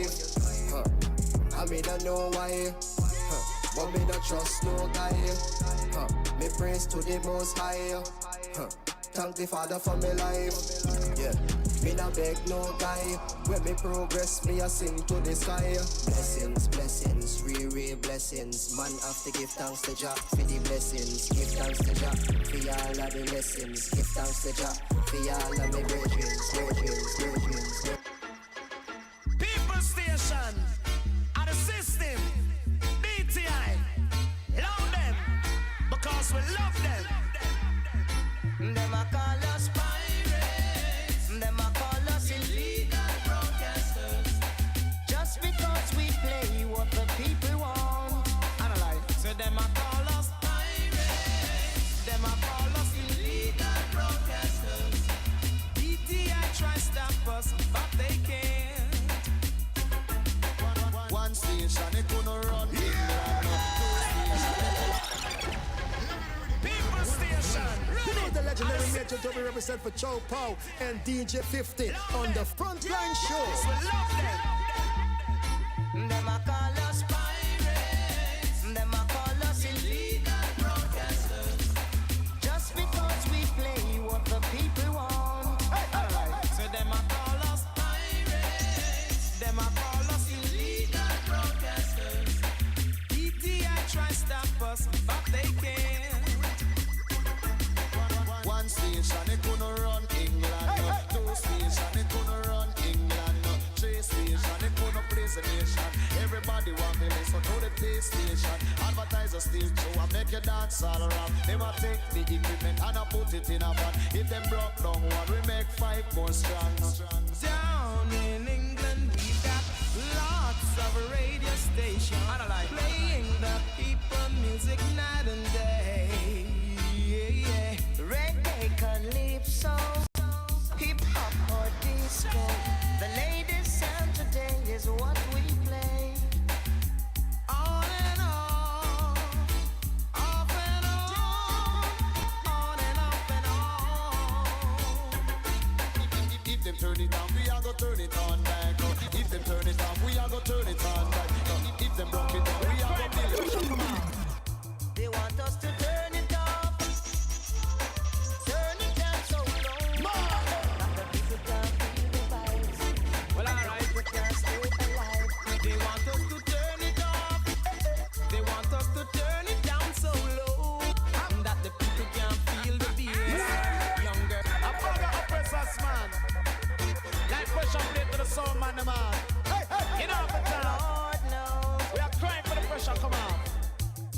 life. I me don't know why. But me don't trust no guy. Me praise to the Most High. Thank the Father for my life. Yeah, me not beg no guy. When me progress, me a sing to the sky. Blessings, blessings, real blessings. Man have to give thanks to Jah for the blessings. Give thanks to Jah for all of the lessons. Give thanks to Jah for all of my brethren. People Station, and the system, BTI, love them, because we love them. Them a call us pirates, them a call us illegal broadcasters. Just because we play what the people want. Analyze. So them a call us pirates, them a call us illegal broadcasters. BTI try stop us, but they can't. One station it gonna run. People Station. The legendary Major W represent for Chow Pow and DJ 50 on the Frontline Show. We love them. Them a call us pirates, them a call us illegal broadcasters. Just because we play what the people want. So them a call us pirates, them a call us illegal broadcasters. BTI try stop us, but they can't. One station it gonna run England. Two station it gonna run England. Three station it gonna place the nation. Everybody want me listen to the PlayStation. Advertisers still show and make you dance all around. They want take the equipment and I put it in a van. If them broke down one, we make 5 more strong. Down in England we got lots of radio stations playing the people music night and day. Yeah. Reggae, calypso, hip hop or disco. The latest sound today is what we play. On and on, off and on and off and on. If them turn it on, we are gonna turn it on back. If them turn it on, we are gonna turn it on back. If them broke it down, we are gonna build it. Come on. They want us to turn it off, turn it down so low. That the people can't feel the vibes. Well, alright. We can't stay alive. They want us to turn it off. They want us to turn it down so low that the people can't feel the bass. Younger, I bugger oppressors, man. Like pressure plate to the soul, man, the man. You know the time. Lord knows. We are crying for the pressure, come on.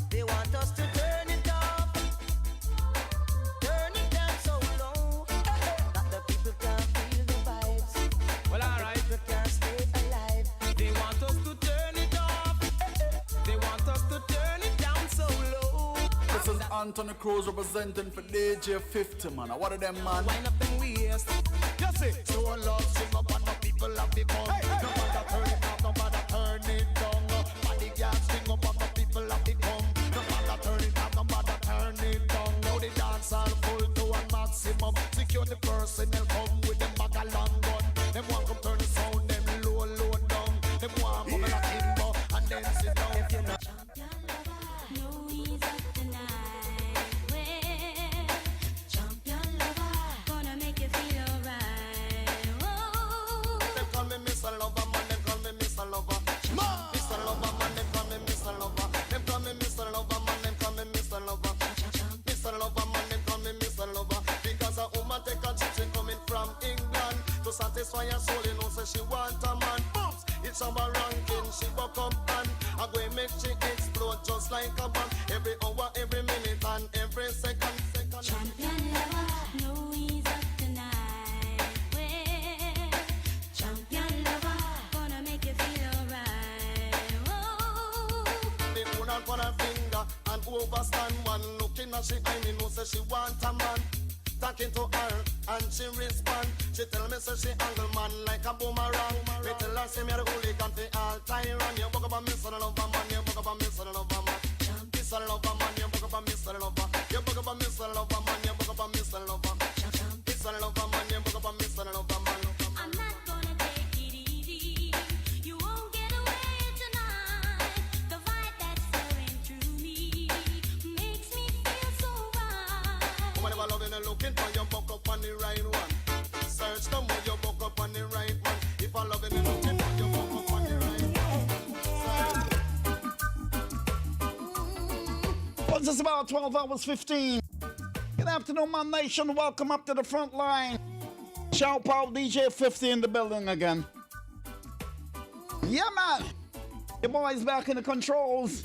They want us to turn it off, turn it down so low that the people can't feel the vibes. Well, alright. People can't stay alive. They want us to turn it off. They want us to turn it down so low. This is Anthony Cruz representing for DJ 50, man. What are them, man? Wind up them waist. You see, so love sing up and the people have the fun. No matter turn it up, no matter turn it down. Body gas sing up and the people have the fun. No matter turn it up, no matter turn it down. Now the dance all full to a maximum. Secure the personnel come with them bag a long gun. Them want come turn the sound, them low down. Them want come in a timber and then sit down. If you know. No ease up tonight. Well, champion lover, gonna make you feel alright. Whoa. Them call me Mr. Lover, man. Them call me Mr. Lover. Mr. Lover, man. Them call me Mr. Lover. Them call me Mr. Lover, man. Them call me Mr. Lover. Mr. Lover, man. Them call me Mr. Lover. Because a woman take a trip, she coming from England to satisfy her soul. You know, say she want a man. Booms, it's our ranking. She go come and I go make she explode just like a bomb. Every hour, every minute, and every second. Champion lover, no ease up tonight. Well, champion lover, gonna make you feel alright. Whoa. The moon on her finger and overstand one. Looking at she eye, me know say she want a man. Talking to her and she respond. She tell me say she angle man like a boomerang. Me tell her say me a the hooligan for all tyrant. You buck up a Mr. Lover man, you buck up a Mr. Lover man. Mr. Lover man, you buck up a Mr. Lover. You buck up a Mr. Lover man, you buck up a Mr. Lover. Mr. Lover man, you buck up a Mr. Lover man. I'm not gonna take it easy. You won't Well, just about 12 hours 15. Good afternoon, my nation. Welcome up to the front line. Shout out DJ 50 in the building again. Yeah, man. Your boy's back in the controls.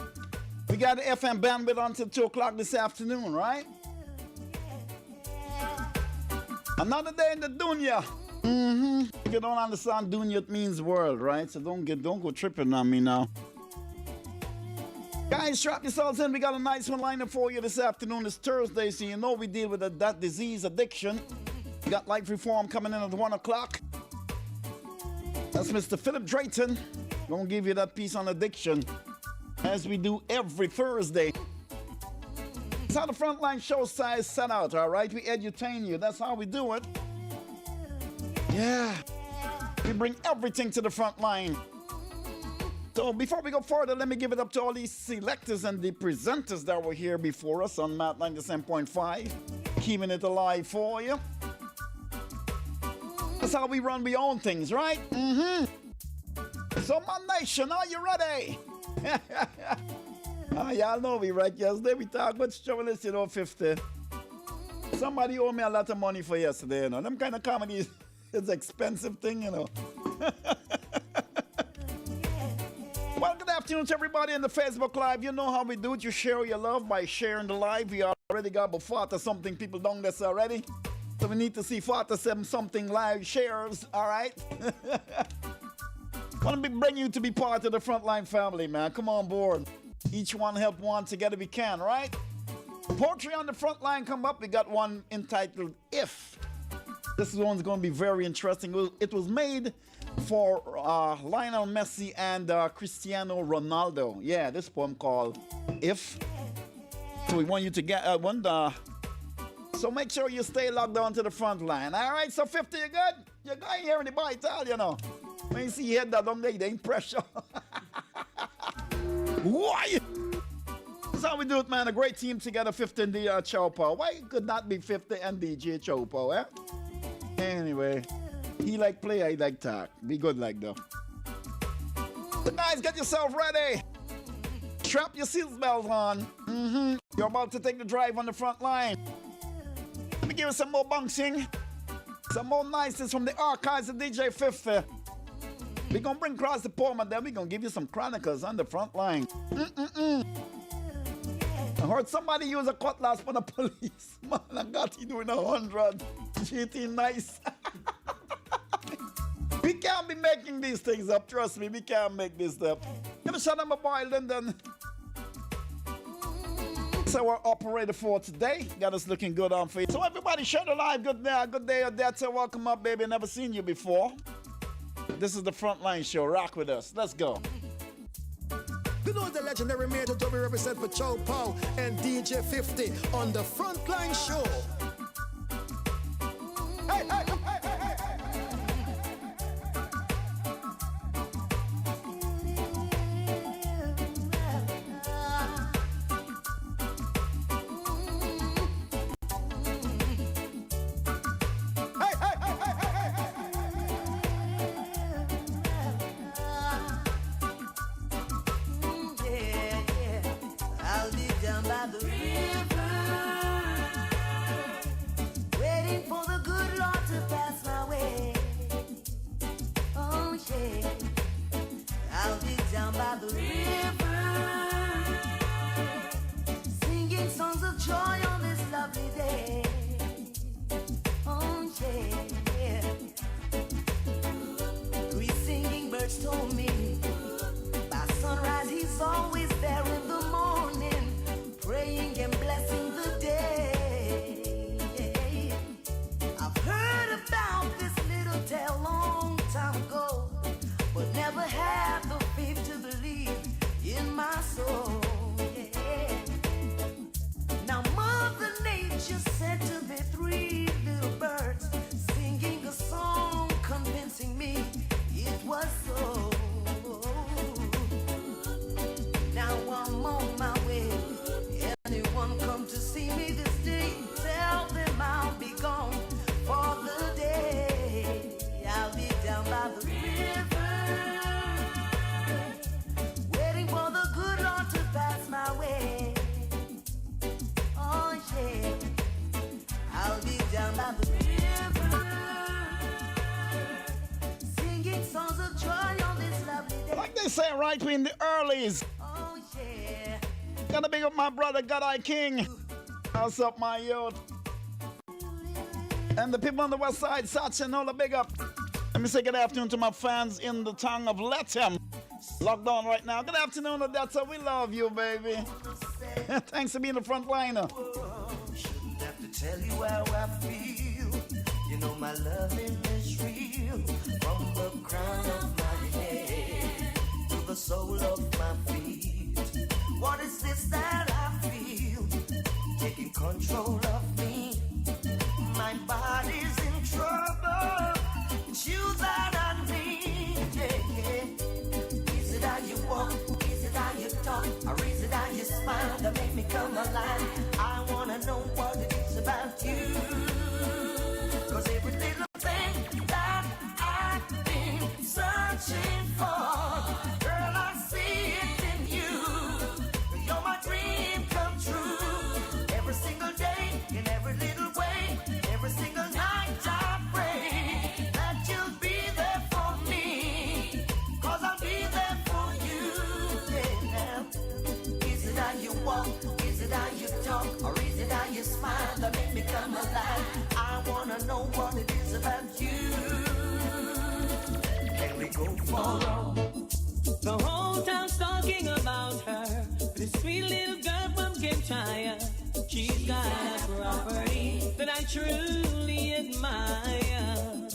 We got the FM bandwidth until 2 o'clock this afternoon, right? Another day in the dunya. If you don't understand dunya, it means world, right? So don't go tripping on me now. Guys, strap yourselves in. We got a nice one lined up for you this afternoon. It's Thursday, so you know we deal with that disease, addiction. We got Life Reform coming in at 1 o'clock. That's Mr. Philip Drayton. Gonna give you that piece on addiction, as we do every Thursday. That's how the Frontline show size set out, all right? We edutain you. That's how we do it. Yeah. We bring everything to the front line. So before we go further, let me give it up to all these selectors and the presenters that were here before us on Maad 97.5, keeping it alive for you. That's how we run. We own things, right? So my nation, are you ready? Y'all know me, right? Yesterday we talked about troubles, 50. Somebody owed me a lot of money for yesterday, Them kind of comedy is expensive thing, Well, good afternoon to everybody in the Facebook Live. You know how we do it. You share your love by sharing the live. We already got about 40-something people down there already. So we need to see 47-something live shares, all right? Want to bring you to be part of the Frontline family, man. Come on board. Each one help one, together we can, right? Poetry on the Frontline come up. We got one entitled If. This one's going to be very interesting. It was made for Lionel Messi and Cristiano Ronaldo. Yeah, this poem called If. So we want you to get one. So make sure you stay locked on to the front line. All right, so 50, you good? You're going here in the boy tell, When you see you head that down there, there ain't pressure. Why? That's how we do it, man. A great team together, 50 and DJ Chopo. Why could not be 50 and DJ Chopo, eh? Anyway, he like play, I like talk. Be good like though. So guys, get yourself ready. Strap your seatbelt on. You're about to take the drive on the front line. Let me give you some more bouncing. Some more niceness from the archives of DJ 50. We're going to bring across the poem and then we're going to give you some chronicles on the front line. I heard somebody use a cutlass for the police. Man, I got you doing 100. GT nice. We can't be making these things up. Trust me, we can't make this up. Give a shout out my boy Lyndon. So we're operator for today. Got us looking good on face. So everybody share the live. Good day or death. So welcome up, baby. Never seen you before. This is the Frontline show. Rock with us. Let's go. You know the legendary Major to be represent for Chow Pow and DJ 50 on the Frontline show. Hey, hey, hey, hey, hey, hey. Told me by sunrise he's always there in the morning, praying and blessing the day. I've heard about this little tale long time ago, but never had the faith to believe say right we in the earlies. Oh yeah. Gonna big up my brother God I King. What's up my youth? And the people on the west side, Satch and all the big up. Let me say good afternoon to my fans in the tongue of Latin. Locked on right now. Good afternoon, Odessa. We love you, baby. Thanks for being the front liner. Shouldn't have to tell you how I feel. You know my loving is real. From the crown of my head to the sole of my feet. What is this that I feel? Taking control of me. My body's in trouble. It's you that I need. Yeah. Is it how you walk? Is it how you talk? Or is it how you smile that make me come alive? I wanna know what it is about you. Cause every little thing that I've been searching for, girl, I see it in you. You're my dream come true. Every single day, in every little way, every single night I pray that you'll be there for me. Cause I'll be there for you. Yeah, now. Is it how you walk? Is it how you talk? Or is it how you smile that make me come alive? I wanna know what it is about you. Can we go for The whole town's talking about her. This sweet little girl from Kintyre. She's got a property that I truly admire.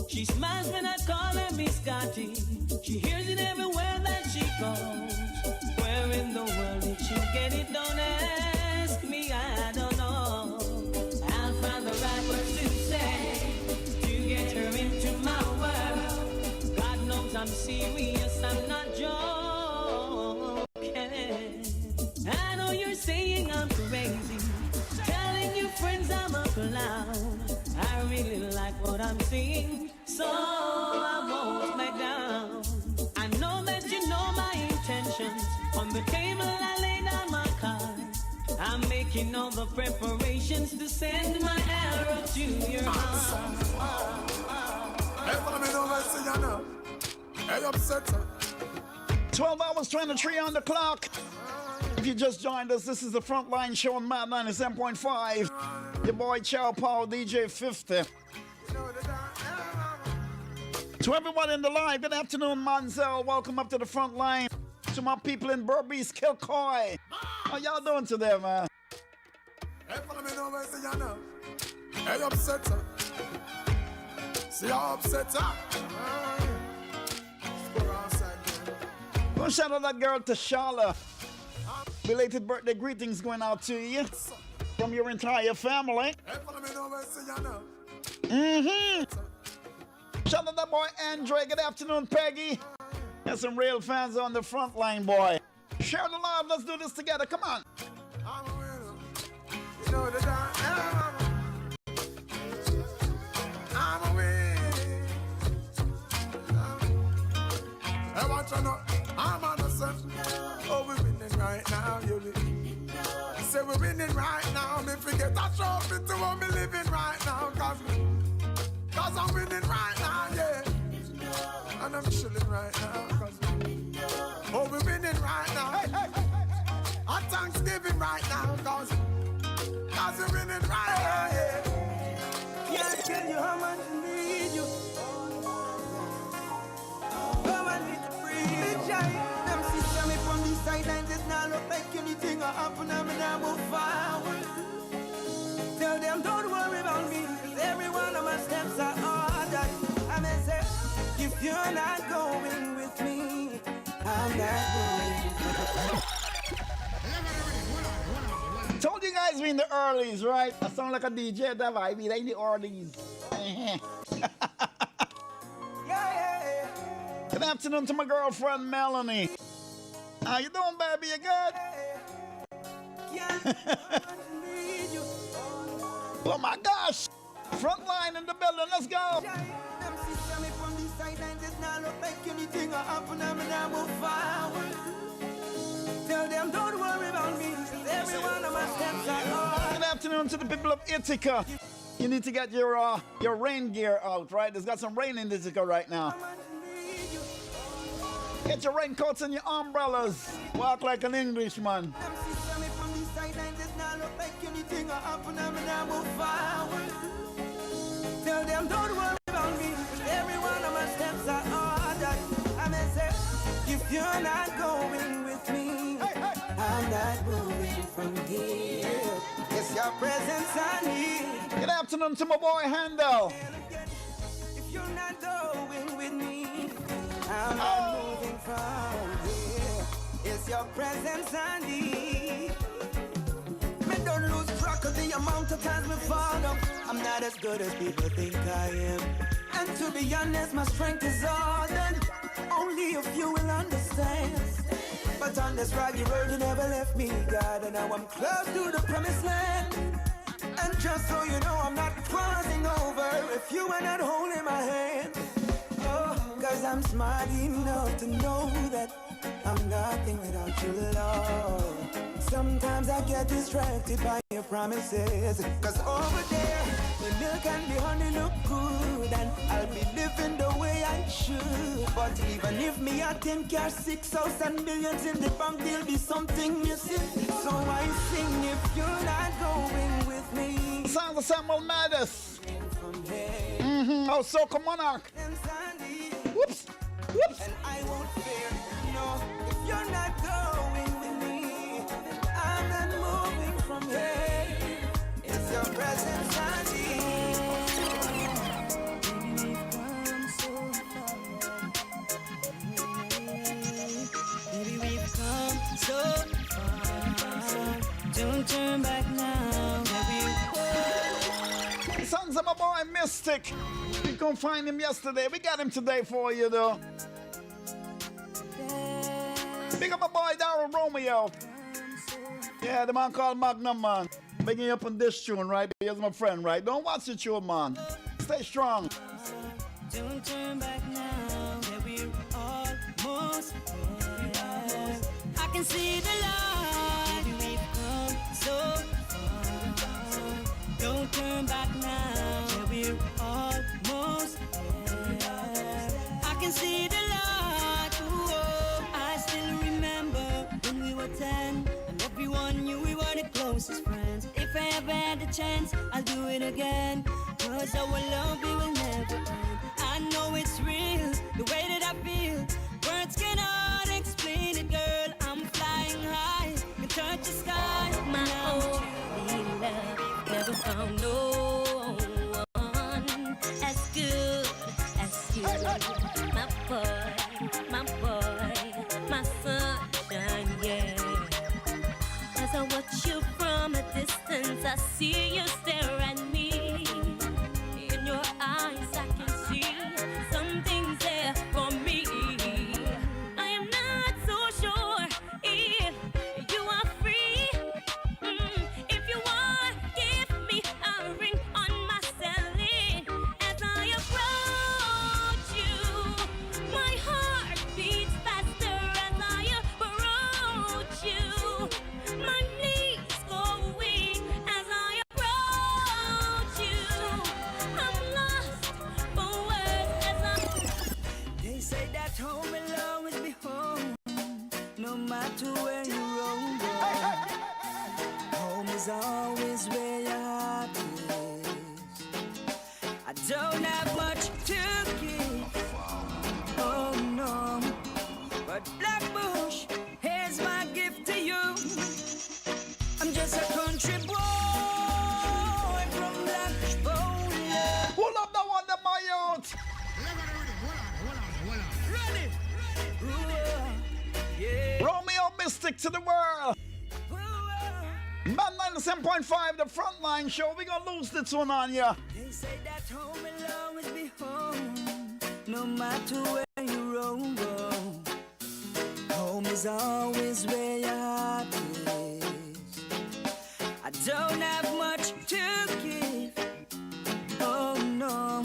She smiles when I call her Miss Scotty. She hears it everywhere that she goes. Where in the world did she get it? Don't ask me, I don't know. I'll find the right words to say to get her into my world. God knows I'm serious, I'm not joking. I know you're saying I'm crazy, telling your friends I'm a clown. I really like what I'm seeing, so I won't let down. I know that you know my intentions. On the table I lay down my cards. I'm making all the preparations to send my arrow to your heart. Hey, follow me over, see ya now. Hey, upset her. 12 hours, 23 on the clock. If you just joined us, this is the Frontline Show on Maad 97.5. Your boy Chow Pow, DJ 50. To everyone in the live, good afternoon, Manzel. Welcome up to the front line. To my people in Berbice, Kilcoy. How y'all doing today, man? Hey, follow me over, see ya now. Hey, upset her. See how upset her. Go shout out that girl Tashala. Belated birthday greetings going out to you from your entire family. Hey, follow me over, see ya now. Shout out that boy Andre. Good afternoon, Peggy. There's some real fans on the front line, boy. Share the love. Let's do this together. Come on. I'm a winner. You know that I'm a winner. I want you to know I'm innocent. Oh, we're winning right now, you say we're winning right now. Me forget that trophy to what me living right now. Cause I'm winning right now, yeah. And I'm chilling right now. Oh, we're winning right now. Hey, hey, hey. At Thanksgiving right now. Cause we're winning right now, yeah. Can't tell you how much I need you. Come on, need to breathe. Them sister me from the sidelines, it now look like anything will happen. I'm now move forward. Tell them don't worry about me, cause every one of my steps are ordered. I may say, if you're not going with me, I'm not going. Told you guys we in the earlies, right? I sound like a DJ that vibe. We in the earlies. Yeah. Good afternoon to my girlfriend Melanie. How you doing, baby? You good? Oh my gosh! Front line in the building. Let's go. Them sister me from the sidelines, it now look like anything will happen. I'm now move forward. Tell them don't worry about me, cause every one of my steps are Good afternoon to the people of Ithaca. You need to get your rain gear out, right? There's got some rain in Ithaca right now. Get your raincoats and your umbrellas. Walk like an Englishman. Tell them don't worry about me. Every one of my steps are ordered. I may say, if you're not going with me, I'm not moving from here. It's your presence I need. Good afternoon to my boy Handel. If you're not going with me, I'm not moving from here. It's your presence I need. Me don't lose track of the amount of times me fall down. I'm not as good as people think I am. And to be honest, my strength is all done. Only a few will understand. But on this rocky road you never left me, God. And now I'm close to the promised land. And just so you know, I'm not crossing over if you are not holding my hand. Oh, cause I'm smart enough to know that I'm nothing without you, Lord. Sometimes I get distracted by your promises. Cause over there, the milk and the honey look good. And I'll be living the way I should. But even if me I 10 cars, 6 house and millions in the bank, there'll be something missing. So I sing if you're not going with me. Sounds of Samuel Maddis. Oh, Soca Monarch. Whoops. Whoops. And I won't fear, no, if you're not going with me, I'm not moving from here. It's your presence I need. Baby, we've come so far. Don't turn back now. Sons of my boy Mystic. We couldn't find him yesterday. We got him today for you though. Big up my boy Daryl Romeo. Yeah, the man called Magnum, man. Making you up on this tune, right? Here's my friend, right? Don't watch the tune, man. Stay strong. Don't turn back now. We're almost there. I can see the light. We've come so far. Don't turn back now. We're almost there. I can see the light. Ooh, I still remember when we were 10 and everyone knew we were the closest friends. If I ever had the chance, I'll do it again. Cause our love, it will never end. I know it's real, the way that I feel. Words cannot explain it, girl. I'm flying high, can touch the sky. My only love never found no one as good as you. My boy, my sunshine, yeah. As I watch you from a distance, I see you stare at me. In your eyes, I can see something's there for me. I am not so sure if you are free. If you are, give me a ring on my celly. As I approach you, my heart beats faster as I approach you. My knees go weak as I approach you. I'm lost for words as I. They say that home will always be home, no matter where you roam. Home is always where your heart is. I don't have much to give, oh no, but Blackbush, here's my gift to you. I'm just a country boy from Blackbush, Poland. Pull up the one, the my youth. Ready? Yeah. Romeo Mystic to the world. Man 97.5, the Frontline Show. We gonna lose this one on ya. They say that home will always be home, no matter where you roam. Home is always where your heart is. I don't have much to give, oh no,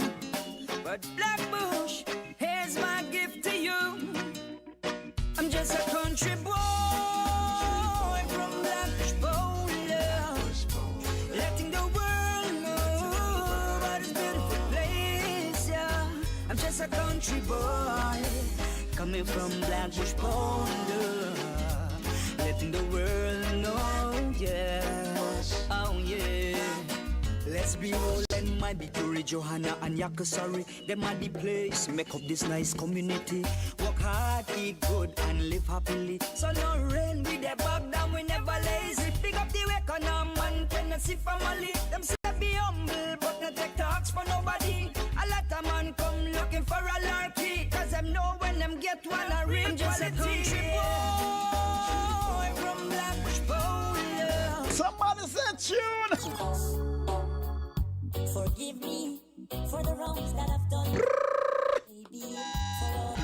but Blackbush, here's my gift to you. I'm just a country boy from Blackbush, Poland, letting the world know about this beautiful place, yeah. I'm just a country boy Coming from Blackbush Powder, letting the world know, yeah, oh yeah. Let's be all and my big Glory, Johanna and Yakasari. Them are the place, make up this nice community. Work hard, eat good and live happily. So no rain, we dey back down, we never lazy. Pick up the economy and tendency family. Them say be humble, but not take talks for nobody. A lot of man come looking for a larky, cause them know when them get one a real quality. Boy from Blackbush Bowler. Somebody said tune. Forgive me for the wrongs that I've done. Baby, for all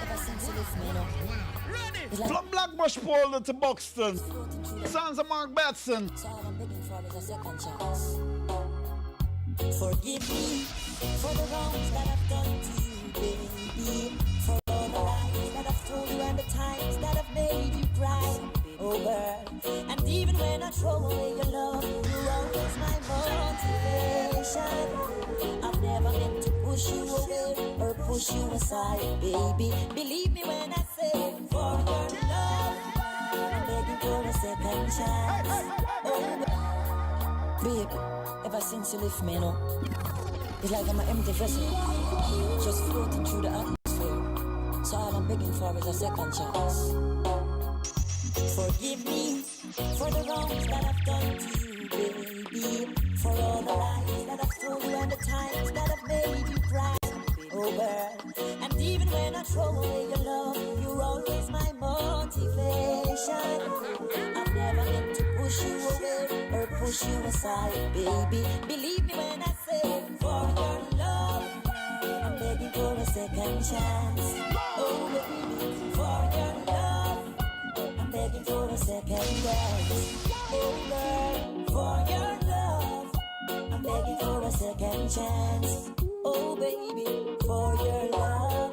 ever since you left me, no. From Blackbush Boulder to Buxton, sons of Mark Batson. So all I'm begging for is a second chance. Forgive me for the wrongs that I've done to you, baby. For all the lies that I've told you and the times that I've made you cry. Oh girl, and even when I throw away your love, you're always my motivation. I've never meant to push you away or push you aside, baby. Believe me when I say, for your love, I'm begging for a second chance. Oh, babe, ever since you left me, no, it's like I'm an empty vessel, just floating through the atmosphere. So all I'm begging for is a second chance. Forgive me for the wrongs that I've done to you, baby. For all the lies that I've told you and the times that I've made you cry. Oh girl, and even when I throw away your love, you're always my motivation. I've never meant to push you away or push you aside, baby. Believe me when I say, for your love, I'm begging for a second chance. Oh baby, for your love, I'm begging for a second chance. Oh girl, for your love, I'm begging for a second chance. Oh baby, for your love,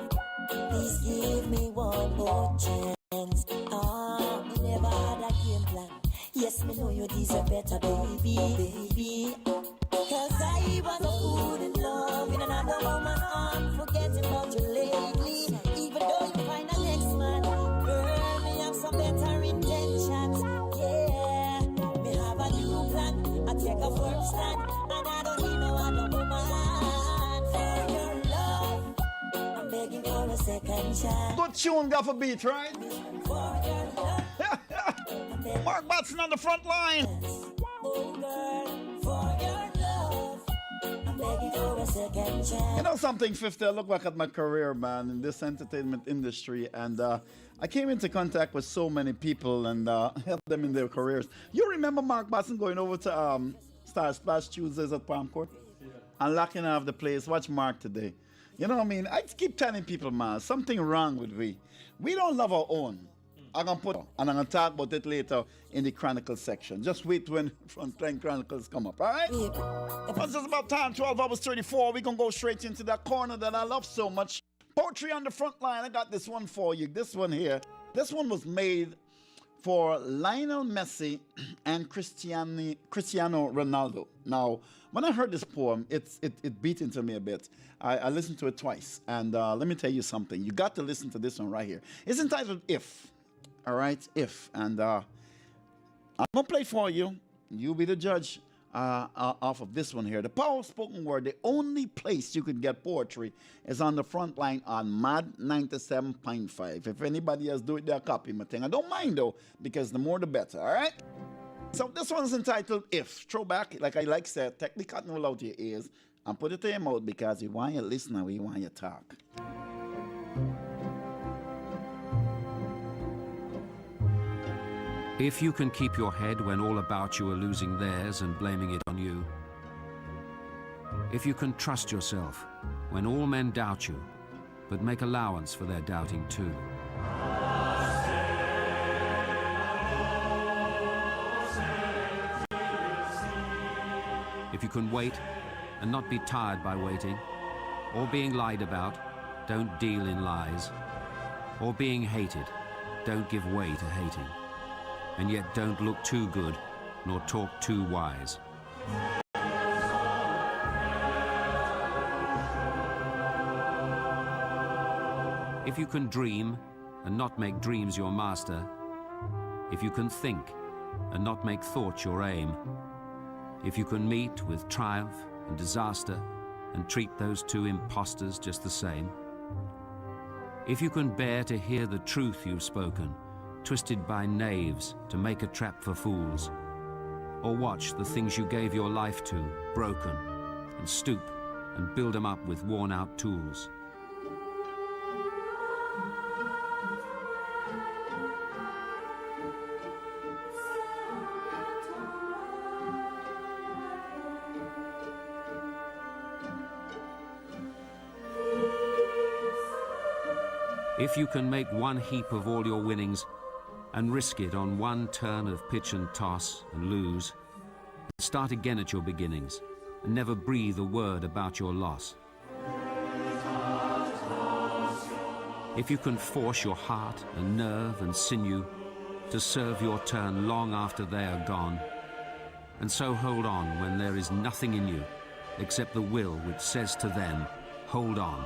please give me one more chance. Me never had a game plan. Yes, me know you deserve better, baby. Cause I was a fool in love in another woman's arm, forgetting about you lately. Even though you find a next man, girl, me have some better intentions. Yeah, me have a new plan. I take a firm stand, and I don't need no other woman. For your love, I'm begging for a second chance. Good tune, got for beat, right? For your love, Mark Batson on the front line. oh girl, for your love, I'm begging for a second chance. You know something, 50, I look back at my career, man, in this entertainment industry, and I came into contact with so many people and helped them in their careers. You remember Mark Batson going over to Star Splash Tuesdays at Palm Court? Yeah. And locking off the place. Watch Mark today. You know what I mean? I keep telling people, man, something wrong with we. We don't love our own. I'm going to talk about it later in the Chronicles section. Just wait when Frontline Chronicles come up, all right? It's just about time, 12 hours 34. We're going to go straight into that corner that I love so much. Poetry on the front line. I got this one for you. This one here. This one was made for Lionel Messi and Cristiano Ronaldo. Now, when I heard this poem, it beat into me a bit. I listened to it twice. And let me tell you something. You got to listen to this one right here. It's entitled If. All right, If. And I'm going to play for you. You be the judge off of this one here. The Power of Spoken Word, the only place you can get poetry is on the front line on Maad 97.5. If anybody else do it, they'll copy my thing. I don't mind, though, because the more the better, all right? So this one's entitled If. Throwback, like I like said, take the cotton wool out of your ears and put it to your mouth because we want you to listen and we want you to talk. If you can keep your head when all about you are losing theirs and blaming it on you. If you can trust yourself when all men doubt you, but make allowance for their doubting too. If you can wait and not be tired by waiting, or being lied about, don't deal in lies, or being hated, don't give way to hating. And yet don't look too good, nor talk too wise. If you can dream and not make dreams your master, if you can think and not make thought your aim, if you can meet with triumph and disaster and treat those two impostors just the same, if you can bear to hear the truth you've spoken, twisted by knaves to make a trap for fools, or watch the things you gave your life to broken, and stoop and build them up with worn-out tools. If you can make one heap of all your winnings and risk it on one turn of pitch and toss and lose, start again at your beginnings and never breathe a word about your loss. If you can force your heart and nerve and sinew to serve your turn long after they are gone, and so hold on when there is nothing in you except the will which says to them, hold on.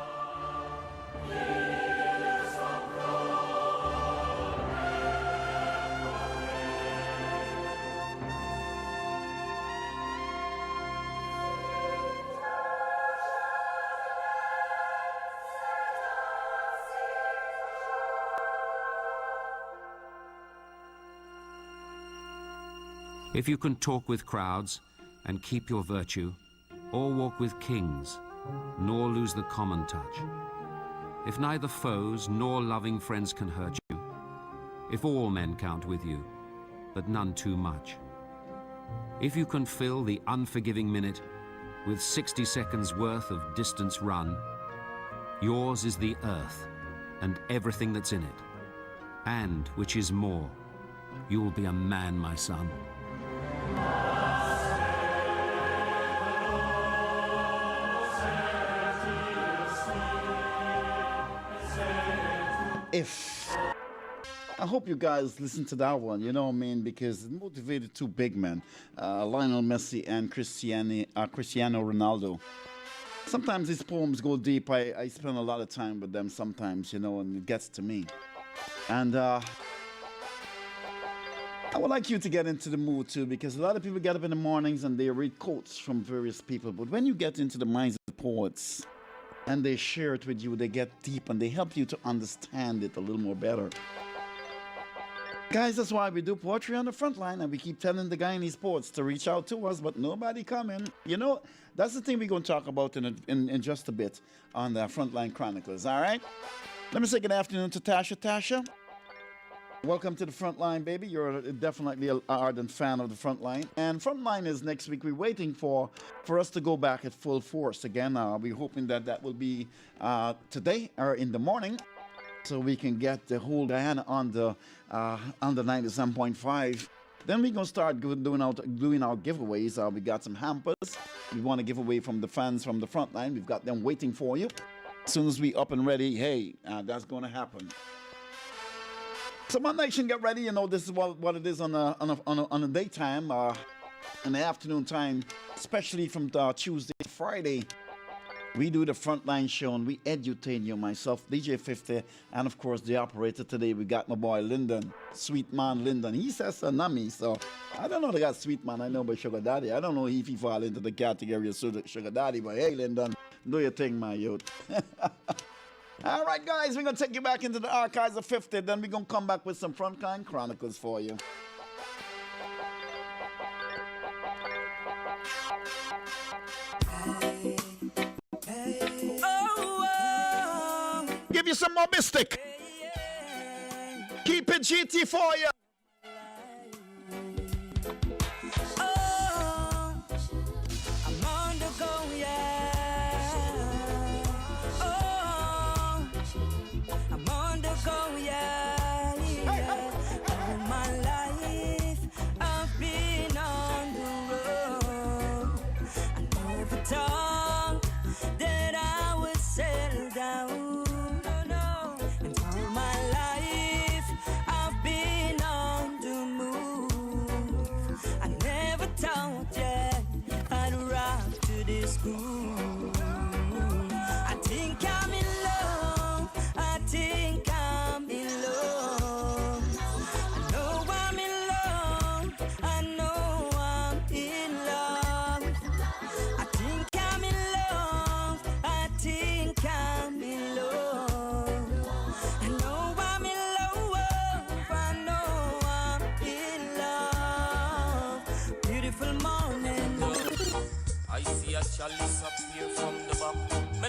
If you can talk with crowds and keep your virtue, or walk with kings, nor lose the common touch, if neither foes nor loving friends can hurt you, if all men count with you, but none too much, if you can fill the unforgiving minute with 60 seconds worth of distance run, yours is the earth and everything that's in it, and, which is more, you'll be a man, my son. I hope you guys listen to that one, you know what I mean, because it motivated two big men, Lionel Messi and Cristiano Ronaldo. Sometimes these poems go deep. I spend a lot of time with them sometimes, you know, and it gets to me. And I would like you to get into the mood too, because a lot of people get up in the mornings and they read quotes from various people, but when you get into the minds of the poets, and they share it with you, they get deep and they help you to understand it a little more better. Guys, that's why we do poetry on the front line, and we keep telling the guy in these poets to reach out to us, but nobody coming. You know, that's the thing we're going to talk about in just a bit on the Frontline Chronicles, all right? Let me say good afternoon to Tasha. Tasha, welcome to the Frontline, baby. You're definitely an ardent fan of the Frontline. And Frontline is next week. We're waiting for us to go back at full force again. We're hoping that will be today or in the morning, so we can get the whole Diana on the 97.5. Then we're going to start doing our giveaways. We got some hampers we want to give away from the fans from the Frontline. We've got them waiting for you. As soon as we up and ready, hey, that's going to happen. So my nation, get ready. You know, this is what it is on a daytime, in the afternoon time, especially from Tuesday to Friday. We do the Frontline show and we edutain you, myself, DJ 50, and of course the operator today. We got my boy Lyndon, Sweet Man Lyndon. He says Nami, so I don't know they got Sweet Man. I know about Sugar Daddy. I don't know if he fall into the category of Sugar Daddy, but hey, Lyndon, do your thing, my youth. All right, guys, we're going to take you back into the archives of 50. Then we're going to come back with some Frontline Chronicles for you. Give you some more mystic. Keep it GT for you. I'm on the go, yeah. I'm on the go, yeah. All my life I've been on the road. I never thought that I would settle down. And all my life I've been on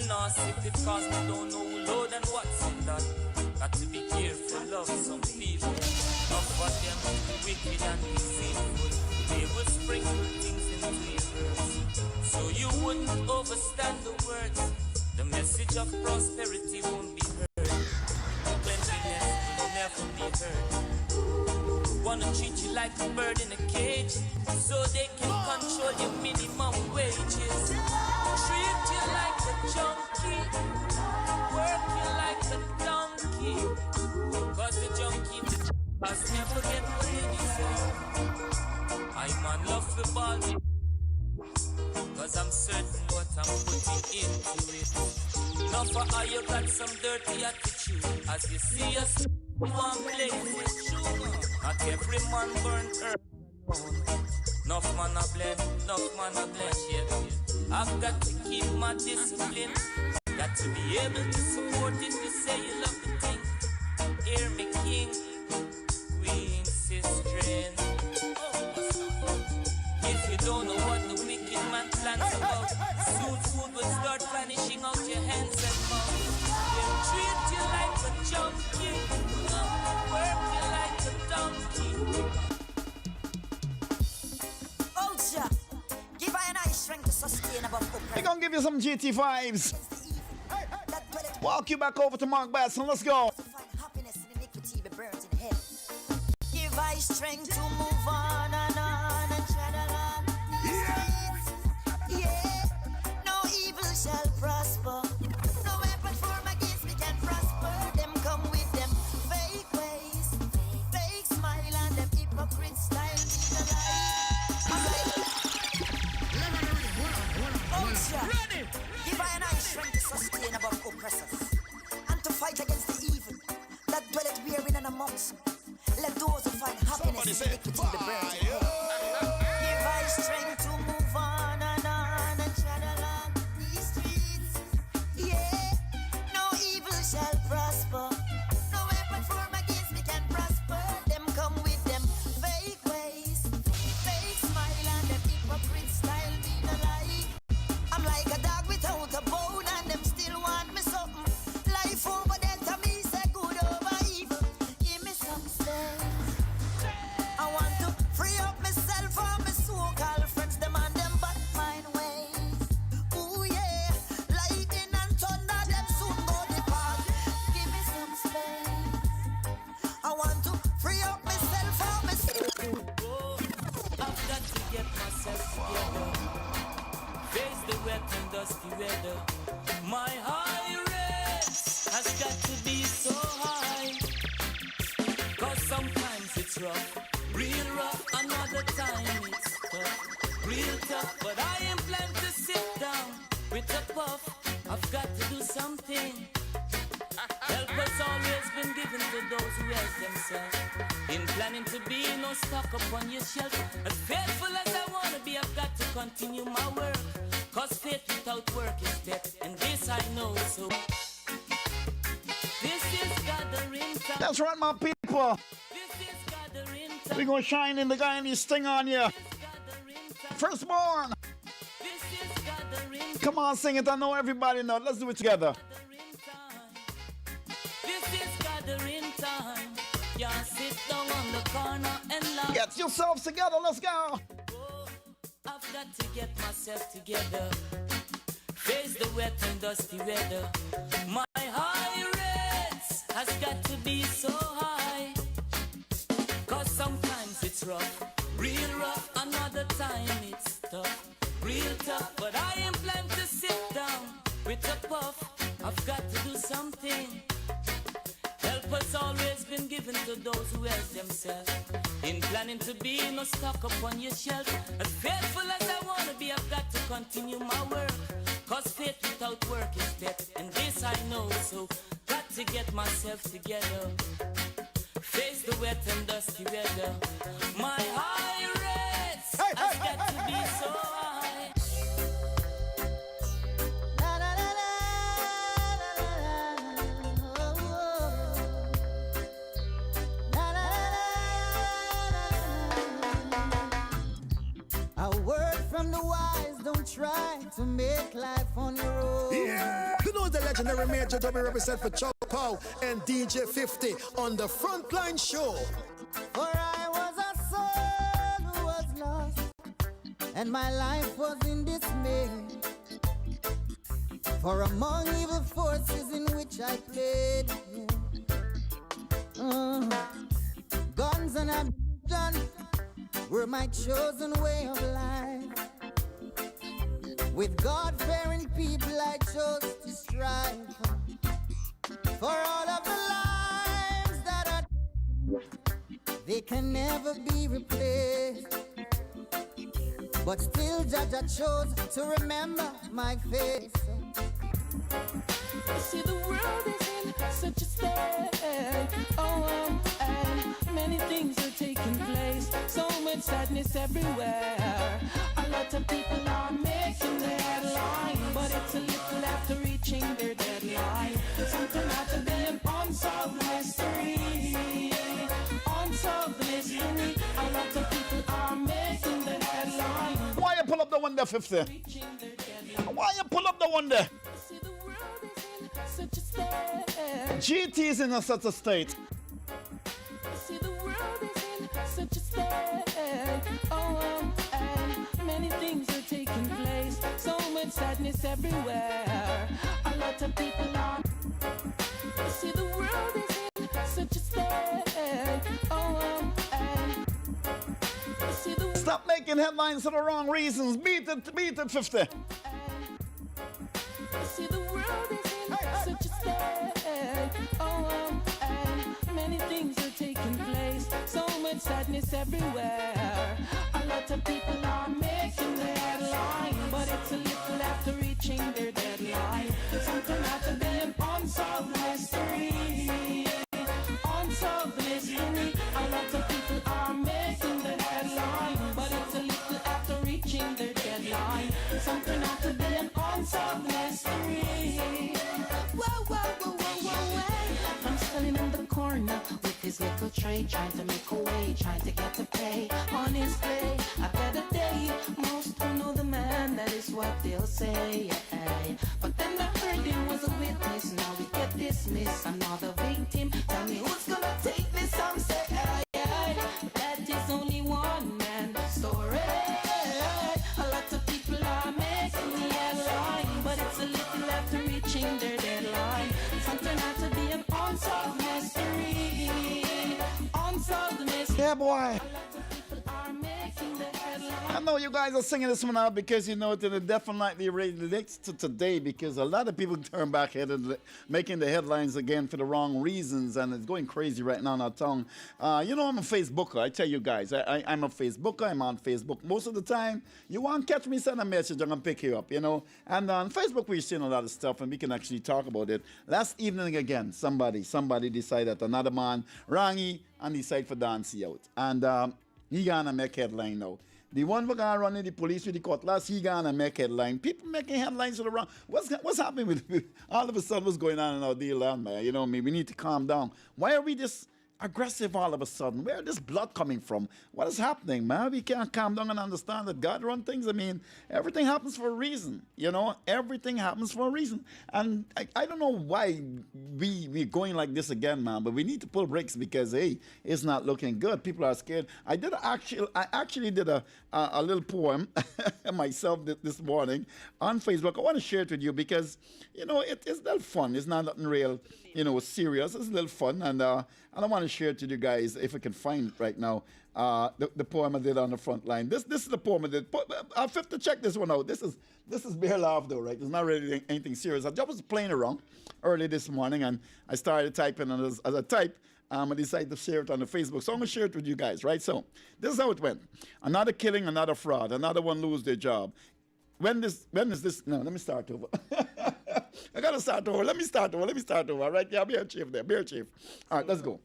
Me nah sip it cause me don't know who load and what's in that. Got to be careful of some people. Enough of them wicked and deceitful. They will sprinkle things into your verse, so you wouldn't overstand the words. The message of prosperity won't be heard. Cleanliness will never be heard. Wanna treat you like a bird in a cage, so they can control your minimum wages. Treat you like a junkie, work you like a donkey. Cause the junkie must never get what you deserve. I man love the ball, cause I'm certain what I'm putting into it. Now for how you got some dirty attitude, as you see us one place with sugar. Not every man burn earth. Enough man a blend, enough man a blend, yeah. I've got to keep my discipline. Got to be able to support if you say you love the thing. Hear me, king, queen, sister. If you don't know what the wicked man plans about, soon food will start vanishing out your hands and mouth. They'll treat you like a junkie, work you like a donkey. Ultra, give her a nice strength to sustain above oppression. We're gonna give you some GT vibes. Walk you back over to Mark Batson, let's go. Happiness and iniquity be burnt in hell. Give her strength to move on and on and tread along these streets. Yeah, no evil shall prosper. No weapon formed against me can prosper. Them come with them fake ways, fake smile and them hypocrite style. Ready. Give her a nice strength to sustain above oppressors and to fight against the evil that dwelleth wherein and amongst. Let those who find happiness and iniquity be burnt in hell. Give her strength to move on and tread along these streets. Yeah, no evil shall prosper. No weapon formed against me can prosper. Them come with them fake ways, fake smile and them hypocrite style mean a lie. I'm like a dog without a bone and them still want me something. Life over there to me say good over evil. Give me some space. I want to free up myself from my so-called friends, them and them bad mind ways. Ooh yeah, lightning and thunder, them soon go depart. Give me some space. I want to free up myself from my Oh, I've got to get myself together. Face the wet and dusty weather. My high race has got to be so high. Cause sometimes it's rough, real rough. Another time it's tough, real tough. But I am planned to sit down with a puff. I've got to do something. Help has always been given to those who help themselves. In planning to be no stock upon your shelf. As faithful as I want to be, I've got to continue my work. Cause faith without work is death, and this I know, so this is gathering time. That's right, my people. This is gathering time. We're gonna shine in the guy and his sting on you. Firstborn. This is gathering. Come on, sing it. I know everybody know. Let's do it together. This is gathering time. Yeah, sit down on the corner and laugh. Get yourselves together. Let's go. I've got to get myself together. Face the wet and dusty weather. My high rates has got to be so high. Cause sometimes it's rough, real rough. Another time it's tough, real tough. But I am planned to sit down with a puff. I've got to do something. Help has always been given to those who help themselves. In planning to be no stock upon your shelf. As faithful as I want to be, I've got to continue my work. Cause faith without work is death, and this I know, so got to get myself together. Face the wet and dusty weather. My high rates has got to be so high. A word from the wise, don't try to make life on your own. Yeah! the legendary Major W represent for Chow Pow and DJ 50 on the Frontline Show. For I was a soul who was lost, and my life was in dismay. For among evil forces in which I played, guns and ammunition were my chosen way of life. With God-fearing people I chose to strive for all of the lives that are they can never be replaced. But still Judge I chose to remember my face. See, the world is in such a state. And many things are taking place. So much sadness everywhere. A lot of people are making their headline, but it's a little after reaching their deadline. Something out to be an unsolved mystery. Unsolved mystery. A lot of people are making their headline. Why you pull up the one there, 50? Why you pull up the one there? GT is in such a state. See, the world is in such a state. And many things are taking place. So much sadness everywhere. A lot of people are. See, the world is in such a state. And stop making headlines for the wrong reasons. Beat it, 50. See, the world is in such a state. And many things are taking place. So much sadness everywhere. A lot of people are making their headline, but it's a little after reaching their deadline. Something out to be an unsolved mystery. Unsolved mystery. A lot of people are making their headline, but it's a little after reaching their deadline. Something out to be an unsolved mystery. Whoa, whoa, whoa, whoa, whoa. I'm standing in the corner with his little tray, trying to make a way, trying to get to pay on his play. I've had a day, most don't know the man, that is what they'll say. But then I heard he was a witness, now we get dismissed. Another victim, tell me who's gonna take this? I'm saying, that is only one man story. A lot of people are making the headline, but it's a little after reaching their deadline. Something had to be an unsolved mystery. Unsolved mystery. Yeah, boy. I know you guys are singing this one out because you know it definitely relates to today, because a lot of people turn back headed, making the headlines again for the wrong reasons, and it's going crazy right now in our town. You know, I'm a Facebooker. I tell you guys, I'm a Facebooker. I'm on Facebook most of the time. You want to catch me, send a message, I'm going to pick you up, you know. And on Facebook, we're seeing a lot of stuff, and we can actually talk about it. Last evening again, somebody decided that another man rang and decided for dancing out. And he gonna make headline now. The one we're gonna run in the police with the cutlass, he gonna make headline. People making headlines for the wrong. What's happening with all of a sudden? What's going on in our deal, man? You know me. We need to calm down. Why are we this aggressive all of a sudden? Where is this blood coming from? What is happening, man? We can't calm down and understand that God runs things. I mean, everything happens for a reason. You know, everything happens for a reason. And I don't know why we're going like this again, man. But we need to pull brakes because hey, it's not looking good. People are scared. I actually did a little poem myself this morning on Facebook. I want to share it with you because you know it's a little fun. It's not nothing real, you know, serious. It's a little fun, and I want to share it to you guys if I can find it right now. The poem I did on the front line. This is the poem I did. I have to check this one out. This is bare laugh though, right? It's not really anything serious. I just was playing around early this morning, and I started typing, and as I type, I decided to share it on the Facebook. So I'm going to share it with you guys, right? So this is how it went. Another killing, another fraud, another one lose their job. When is this? No, let me start over. I got to start over. Let me start over. All right, yeah, bear chief there. Bear chief. All right, let's go.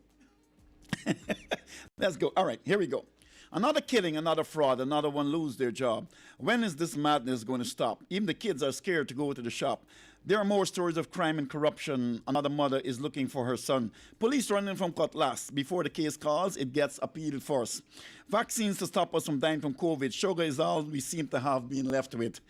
Let's go. All right, here we go. Another killing, another fraud, another one lose their job. When is this madness going to stop? Even the kids are scared to go to the shop. There are more stories of crime and corruption. Another mother is looking for her son. Police running from cutlass. Before the case calls, it gets appealed first. Vaccines to stop us from dying from COVID. Sugar is all we seem to have been left with.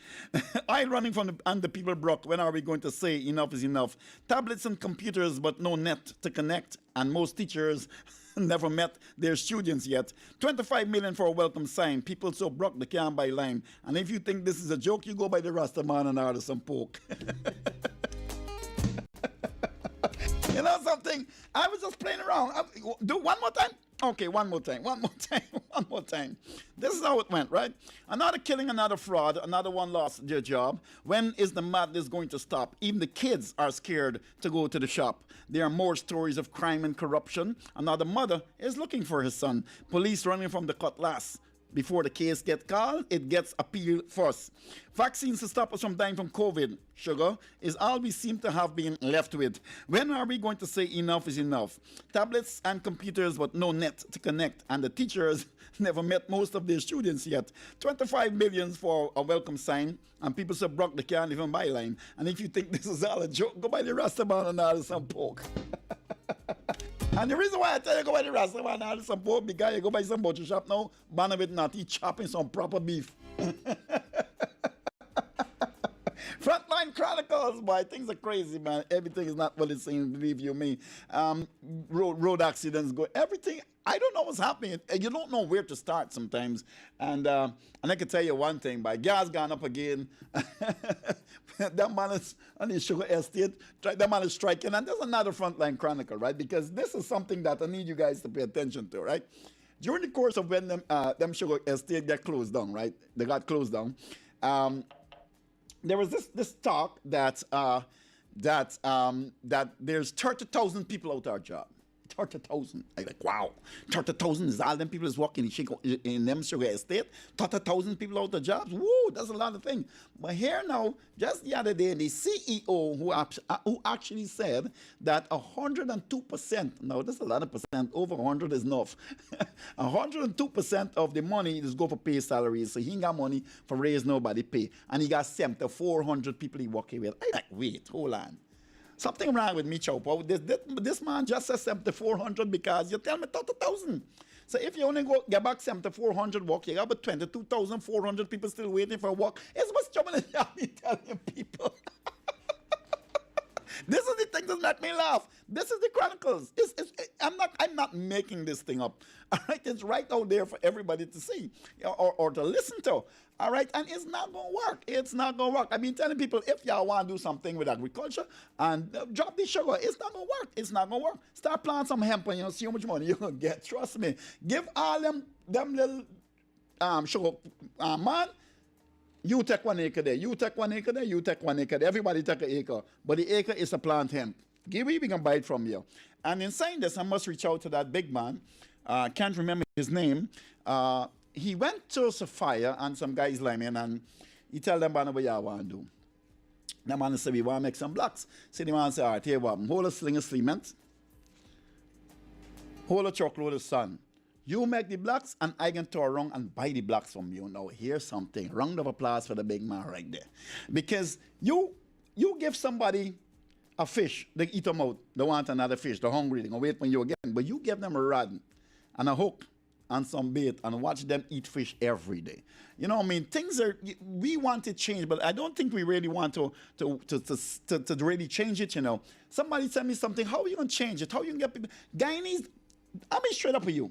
I running from and the people broke. When are we going to say enough is enough? Tablets and computers, but no net to connect. And most teachers never met their students yet. 25 million for a welcome sign. People so broke they can't buy lime. And if you think this is a joke, you go by the Rasta man and order some pork. You know something? I was just playing around. Do one more time? Okay, one more time. One more time. This is how it went, right? Another killing, another fraud, another one lost their job. When is the madness going to stop? Even the kids are scared to go to the shop. There are more stories of crime and corruption. Another mother is looking for his son. Police running from the cutlass. Before the case gets called, it gets appealed first. Vaccines to stop us from dying from COVID, sugar, is all we seem to have been left with. When are we going to say enough is enough? Tablets and computers, but no net to connect. And the teachers never met most of their students yet. 25 million for a welcome sign. And people so broke they can't even buy line. And if you think this is all a joke, go buy the Rastaman and order some pork. And the reason why I tell you go buy the Rastaman and order some pork, because you go buy some butcher shop now, man of it not, he chopping some proper beef. Frontline Chronicles, boy, things are crazy, man. Everything is not what it seems, believe you me. Road accidents go, everything. I don't know what's happening. You don't know where to start sometimes. And I can tell you one thing, by gas gone up again. That man is on his sugar estate. That man is striking. And there's another Frontline Chronicle, right? Because this is something that I need you guys to pay attention to, right? During the course of when them sugar estate get closed down, right? They got closed down. There was this talk that there's 30,000 people out our job. 30,000. I like, wow. 30,000 is all them people is working in them sugar estate. 30,000 people out of jobs. Woo, that's a lot of things. But here now, just the other day, the CEO who actually said that 102%, now that's a lot of percent, over 100 is enough. 102% of the money is go for pay salaries. So he ain't got money for raise nobody pay. And he got sent to 400 people he working with. I like, wait, hold on. Something wrong with me, Chopo. This man just says 400 because you tell me 30,000. So if you only get back 400 work, you got about 22,400 people still waiting for work. It's what's trouble in telling people. This is the thing that make me laugh. This is the Chronicles. I'm not making this thing up. All right, it's right out there for everybody to see or to listen to. All right, and it's not gonna work. It's not gonna work. I've been telling people if y'all want to do something with agriculture and drop the sugar, it's not gonna work. It's not gonna work. Start planting some hemp and you'll see how much money you're gonna get. Trust me. Give all them little sugar man. You take 1 acre there. You take 1 acre there. You take 1 acre there. Everybody take an acre, but the acre is a plant hemp. Give me, we can buy it from you. And in saying this, I must reach out to that big man. Can't remember his name. He went to Sophia and some guys like me and he tell them what y'all want to do. The man said, we want to make some blocks. So the man said, all right, here what? Hold a sling of cement. Hold a truckload of sand. You make the blocks and I can turn around and buy the blocks from you. Now, here's something. Round of applause for the big man right there. Because you give somebody a fish, they eat them out. They want another fish. They're hungry. They're going to wait for you again. But you give them a rod and a hook and some bait and watch them eat fish every day. You know what I mean? Things are, we want to change, but I don't think we really want to really change it, you know. Somebody tell me something. How are you going to change it? How are you going to get people? Guyanese, I'll be straight up with you.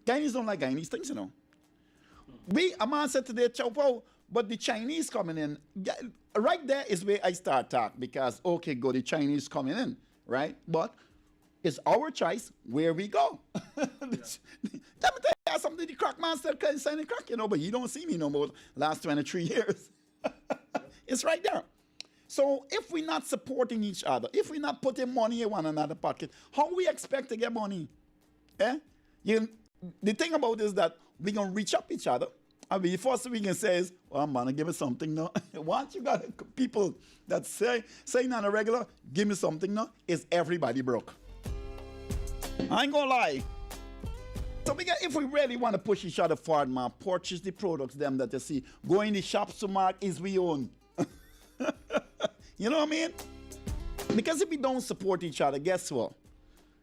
Guyanese don't like Guyanese things, you know. A man said today, Chopo, but the Chinese coming in, right there is where I start talk because, okay, go, the Chinese coming in, right? But it's our choice where we go. Let me tell you something, the crack man still can't sign the crack, you know, but he don't see me no more last 23 years. It's right there. So if we're not supporting each other, if we're not putting money in one another's pocket, how we expect to get money? Eh? The thing about it is that we're going to reach up each other. I mean, the first thing we can say is, well, man, give me something now. Once you got people that saying on a regular, give me something now, is everybody broke. I ain't going to lie. So if we really want to push each other forward, man, purchase the products them that you see. Go in the shops to mark is we own. You know what I mean? Because if we don't support each other, guess what?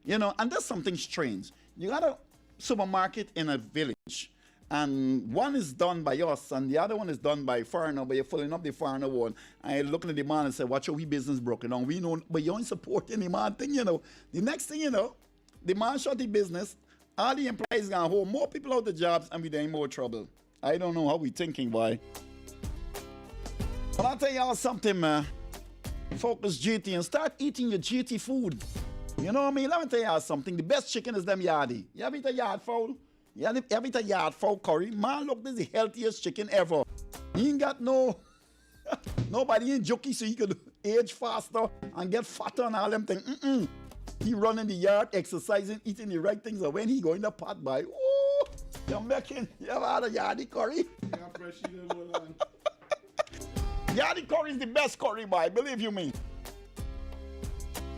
You know, and there's something strange. You got a supermarket in a village, and one is done by us, and the other one is done by foreigner, but you're filling up the foreigner one. And you're looking at the man and say, watch how we business broken down. We know, but you don't support any man thing, you know. The next thing you know, the man shut the business, all the employees gonna hold more people out the jobs, and we in more trouble. I don't know how we thinking, boy. But I'll tell y'all something, man. Focus GT and start eating your GT food. You know what I mean? Let me tell y'all something. The best chicken is them yardie. You ever eat a yard fowl? You ever eat a yard fowl curry? Man, look, this is the healthiest chicken ever. You ain't got no... Nobody ain't jokey so you could age faster and get fatter and all them things. He run in the yard, exercising, eating the right things. And when he go in the pot by, oh, you're making... You ever had a yardie curry? Yardie curry is the best curry, boy. Believe you me.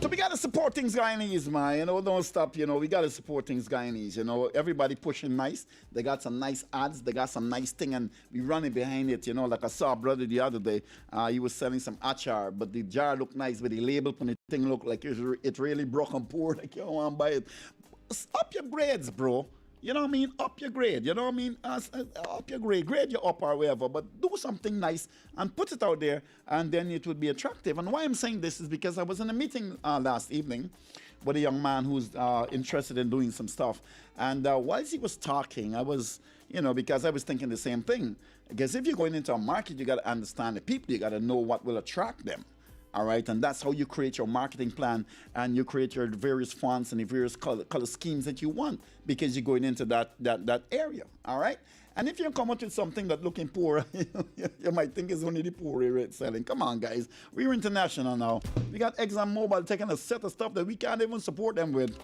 So we gotta support things Guyanese, man. You know, don't stop. You know, we gotta support things Guyanese. You know, everybody pushing nice. They got some nice ads. They got some nice thing, and we running behind it. You know, like I saw a brother the other day. He was selling some achar, but the jar looked nice, but the label on the thing looked like it really broke and poor. Like you don't want to buy it. Up your grades, bro. You know what I mean? Up your grade. You know what I mean? Up your grade. Grade you up or whatever. But do something nice and put it out there, and then it would be attractive. And why I'm saying this is because I was in a meeting last evening with a young man who's interested in doing some stuff. And whilst he was talking, I was, you know, because I was thinking the same thing. Because if you're going into a market, you got to understand the people. You got to know what will attract them. All right, and that's how you create your marketing plan, and you create your various fonts and the various color schemes that you want, because you're going into that area. All right, and if you come up with something that's looking poor, you might think it's only the poor area it's selling. Come on, guys, we're international now. We got ExxonMobil taking a set of stuff that we can't even support them with.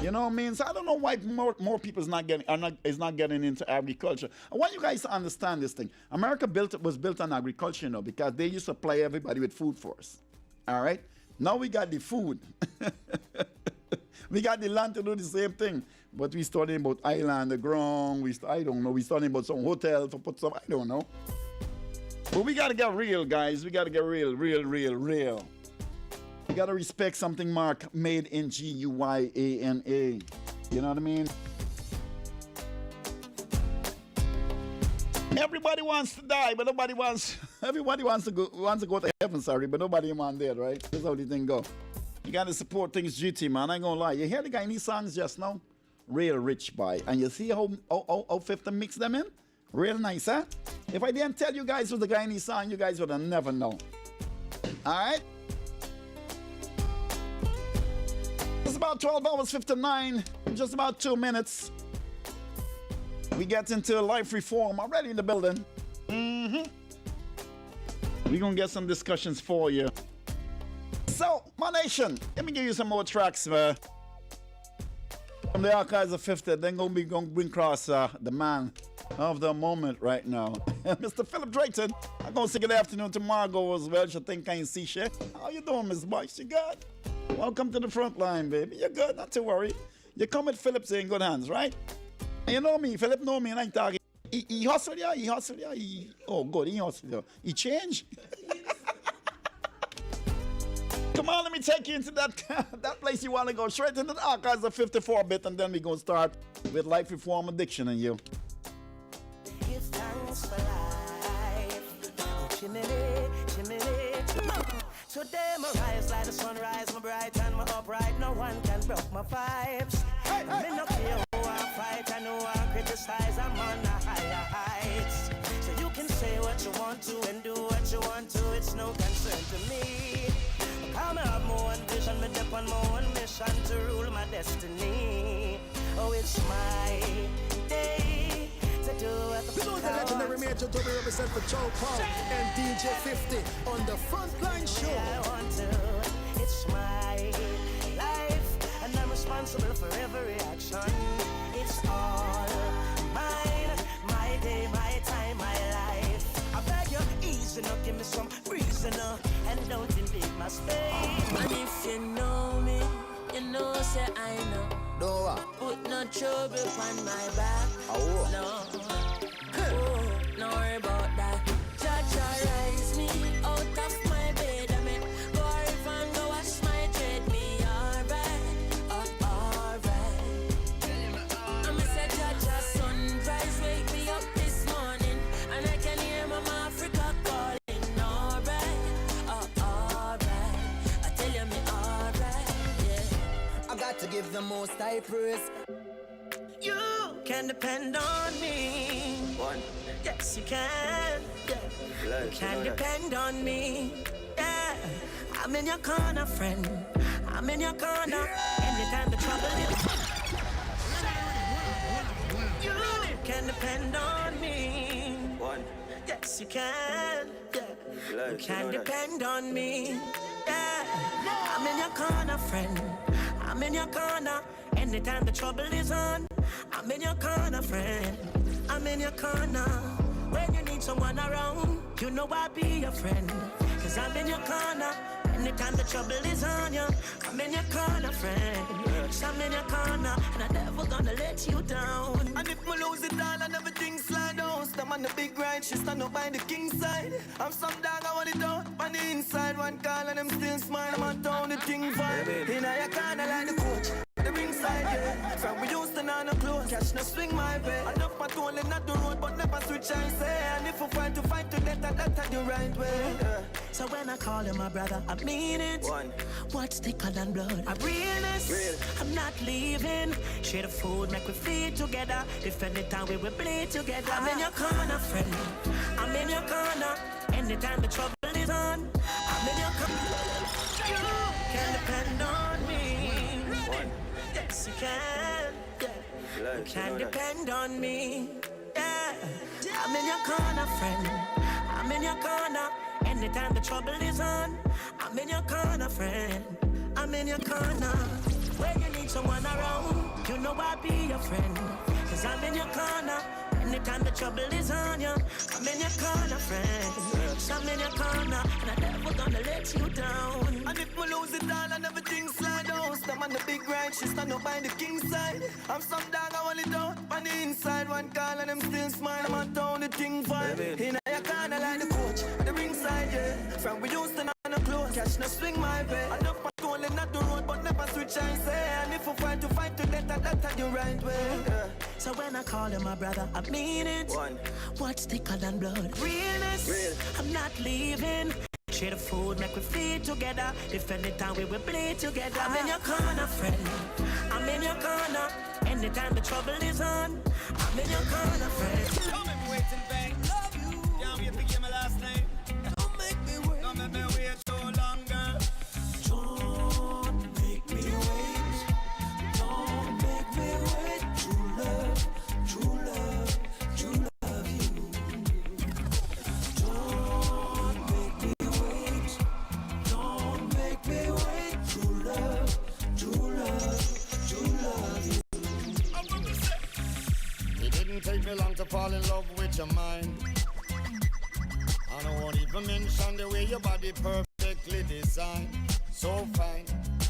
You know what I mean? So I don't know why more people is not getting into agriculture. I want you guys to understand this thing. America was built on agriculture, you know, because they used to supply everybody with food for us. All right? Now we got the food. We got the land to do the same thing. But we studying about island, the ground. I don't know. We studying about some hotel to put some, I don't know. But we got to get real, guys. We got to get real. You got to respect something marked made in Guyana. You know what I mean? Everybody wants to die, but everybody wants to go to heaven, sorry, but nobody wants dead, right? That's how the thing go. You got to support things GT, man. I ain't gonna lie. You hear the Guyanese songs just now? Real rich, boy. And you see how 50 mix them in? Real nice, huh? If I didn't tell you guys it was the Guyanese song, you guys would have never known. All right? It's about 12 hours 59, just about 2 minutes. We get into life reform already in the building. We're going to get some discussions for you. So, my nation, let me give you some more tracks, man. From the archives of 50, then going to bring across the man of the moment right now. Mr. Philip Drayton. I'm going to say good afternoon to Margot as well. She think I ain't see shit. How you doing, Miss Boyce? You good? Welcome to the front line, baby. You're good, not to worry. You come with Philip in good hands, right? And you know me, Philip know me, and I ain't talking. He hustle ya, oh, good, he hustle ya. He changed. Come on, let me take you into that place you want to go. Straight into the archives of 54-bit, and then we're going to start with Life Reform Addiction and you. Give thanks for life. Oh, chimney. Today my rise like the sunrise, my bright and my upright. No one can broke my vibes. Hey. Me no care who I fight, I know I criticize. I'm on the higher heights. So you can say what you want to and do what you want to. It's no concern to me. Because I have my own vision, me dip on my own mission to rule my destiny. Oh, it's my day to do what the You know the legendary Major to be represent for Chow Pow and DJ 50 on the Frontline Show. I want to. It's my life, and I'm responsible for every action. It's all mine, my day, my time, my life. I beg you, easy now, give me some reason now, and don't invade my space. And if you know me, you know, say I know. No, put no trouble on my back. Oh. No. Oh, no worry about that. Jah rise me out of my bed and make the most I praise. You can depend on me. One. Yes, you can. Yeah. You can depend on me. Yeah. I'm in your corner, friend. I'm in your corner. Anytime the trouble is. You can depend on me. One. Yes, you can. Yeah. You can depend on me. Yeah. I'm in your corner, friend. I'm in your corner. Anytime the trouble is on. I'm in your corner, friend. I'm in your corner. When you need someone around, you know I'll be your friend. Cause I'm in your corner. Anytime the trouble is on you, I'm in your corner, friend. Cause I'm in your corner, and I'm never gonna let you down. And if we lose it all and everything slide down, stand on the big ride, she stand up by the king side. I'm some dog, I want it out on the inside. One call and them still smile, I'm on down the thing vibe. In your corner like the coach, the ringside, yeah. From we used to know no clothes, catch no swing my way. Enough patrol in not the road, but never switch I say. And if we fight to death, that's the right way. Yeah. So when I call you my brother, I mean it. One. What's thicker than blood? I'm realist. I'm not leaving. Share the food, make we feed together. If anytime we will bleed together. I'm in your corner, friend. I'm in your corner. Anytime the trouble is on, I'm in your corner. You can depend on me. One. Yes, you can. Yeah. You can depend on me. Yeah. I'm in your corner, friend. I'm in your corner. Anytime the trouble is on, I'm in your corner, friend. I'm in your corner. When you need someone around, you know I'll be your friend. Cause I'm in your corner. Anytime the trouble is on you, I'm in your corner, friend. So I'm in your corner, and I'm never gonna let you down. And if we lose it all and everything slide down, stand on the big ride, she stand up by the king side. I'm some dog, I want it out on the inside. One call and them still smile, I'm on down the thing vibe. In your corner like the coach, at the ringside, yeah. From we used to know no clothes, catch no swing my way. Enough patrol in not the road, but never switch I say. And if we fight to death, that's the right way. Yeah. So when I call you my brother, I mean it. One. What's thicker than blood? Realness. I'm not leaving. Share the food, make we feed together. If anytime we will bleed together. I'm in your corner, friend. I'm in your corner. Anytime the trouble is on, I'm in your corner, friend. Don't make me wait in vain. Love you. Can't wait to get my last name. Don't make me wait. Don't make me wait so long, girl. Don't make me wait. Don't make me wait. True love, true love, true love you. Don't make me wait. Don't make me wait. True love, true love, true love you. It didn't take me long to fall in love with your mind. I won't even mention the way your body perfectly designed. So fine,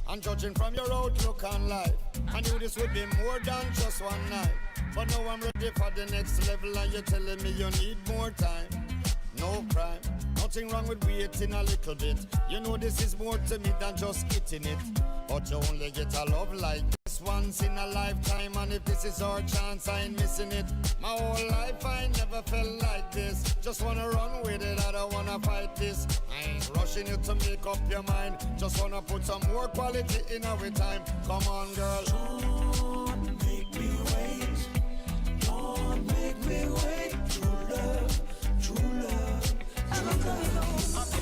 and judging from your outlook on life, I knew this would be more than just one night. But now I'm ready for the next level, and you're telling me you need more time. No crime, nothing wrong with waiting a little bit. You know this is more to me than just getting it. But you only get a love like this once in a lifetime, and if this is our chance, I ain't missing it. My whole life I never felt like this. Just wanna run with it, I don't wanna fight this. I ain't rushing you to make up your mind. Just wanna put some more quality in our time. Come on, girl. Don't make me wait. Don't make me wait. True love, true love.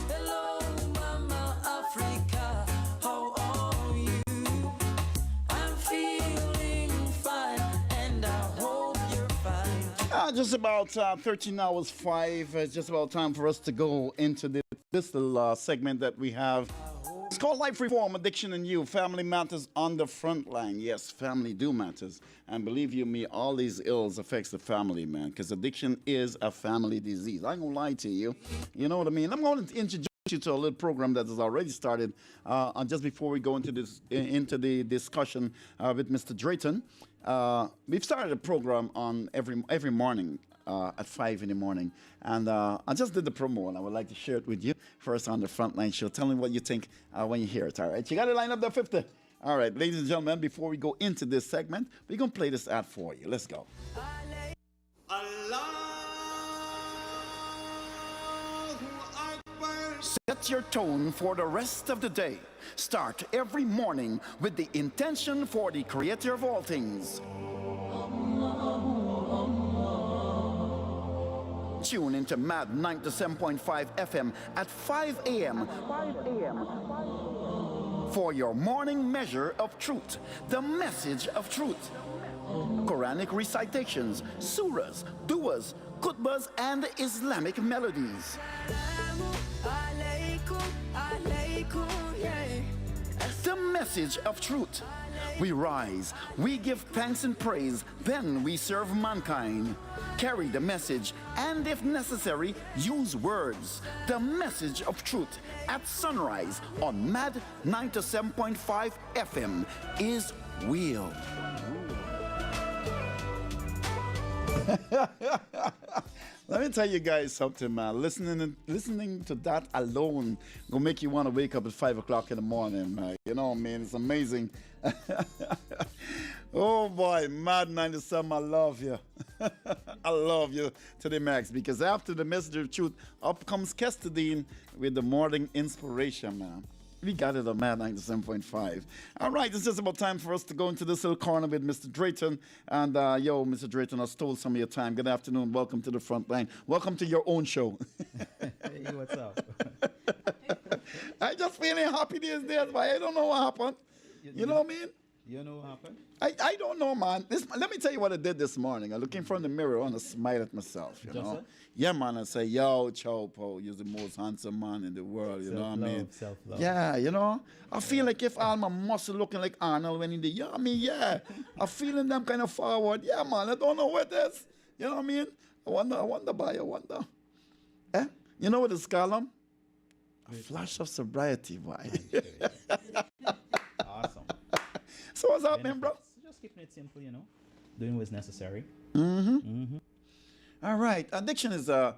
Hello, Mama Africa. How are you? I'm feeling fine, and I hope you're fine. Just about 13 hours 5. It's just about time for us to go into this little segment that we have. It's called Life Reform, Addiction and You. Family matters on the front line. Yes, family do matters. And believe you me, all these ills affects the family, man. Because addiction is a family disease. I ain't gonna lie to you. You know what I mean? I'm going to introduce you to a little program that has already started. Just before we go into the discussion with Mr. Drayton, we've started a program on every morning. At 5 in the morning, and I just did the promo, and I would like to share it with you first on the Frontline Show. Tell me what you think when you hear it. All right, you got it lined up there, 50. All right, ladies and gentlemen, before we go into this segment, we're gonna play this ad for you. Let's go. Allahu Akbar. Set Set your tone for the rest of the day. Start every morning with the intention for the Creator of all things. Tune into Maad 97.5 FM at 5 a.m. for your morning measure of truth, the message of truth. Quranic recitations, surahs, duas, khutbas, and Islamic melodies. The message of truth. We rise, we give thanks and praise, then we serve mankind. Carry the message, and if necessary, use words. The message of truth at sunrise on Maad 97.5 FM is real. Let me tell you guys something, man. Listening to that alone will make you want to wake up at 5 o'clock in the morning, man. You know what I mean? It's amazing. Oh boy, Maad 97, I love you. I love you to the max, because after the message of truth, up comes Kester Deane with the morning inspiration, man. We got it on Maad 97.5. All right, it's just about time for us to go into this little corner with Mr. Drayton. And, Mr. Drayton, I stole some of your time. Good afternoon. Welcome to the front line. Welcome to your own show. Hey, what's up? I just feeling happy these days, but I don't know what happened. You know what I mean? You know what happened? I don't know, man. Let me tell you what I did this morning. I look in front of the mirror and I smile at myself, you know. Yeah, man, I say, yo, Chopo, you're the most handsome man in the world, you know what I mean? Self-love. Yeah, you know. I feel like if all my muscle looking like Arnold when in the, you know what I mean? Yeah. I'm feeling them kind of forward. Yeah, man, I don't know what it is. You know what I mean? I wonder. Eh? You know what it's called? A flash of sobriety, boy. Awesome. So what's happening, bro? Just keeping it simple, you know. Doing what's necessary. All right. Addiction is a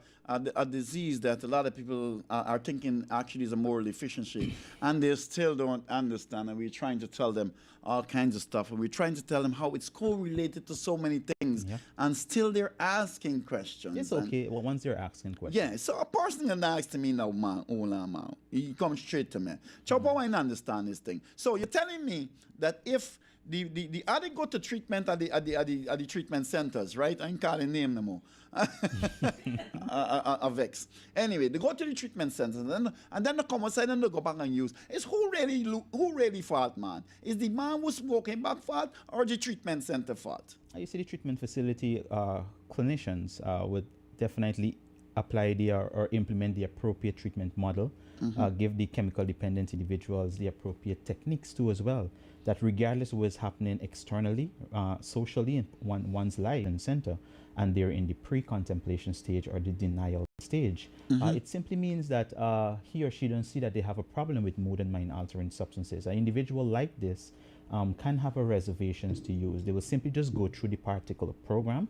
disease that a lot of people are thinking actually is a moral deficiency, and they still don't understand. And we're trying to tell them all kinds of stuff, and we're trying to tell them how it's correlated to so many things, and still they're asking questions. It's okay. Well, once they're asking questions. Yeah. So a person can ask to me now, man, man. He comes straight to me. Chopo, I understand this thing. So you're telling me that if the addict go to treatment at the treatment centers, right? I ain't calling name no more. Vex. Anyway, they go to the treatment centers and then they come outside and they go back and use. It's who really fault, man? Is the man who's walking back fault or the treatment center fault? You see, the treatment facility clinicians would definitely apply or implement the appropriate treatment model, give the chemical dependent individuals the appropriate techniques too as well, that regardless of what's happening externally, socially in one's life and center, and they're in the pre-contemplation stage or the denial stage, it simply means that he or she don't see that they have a problem with mood and mind altering substances. An individual like this can have a reservations to use. They will simply just go through the particular program,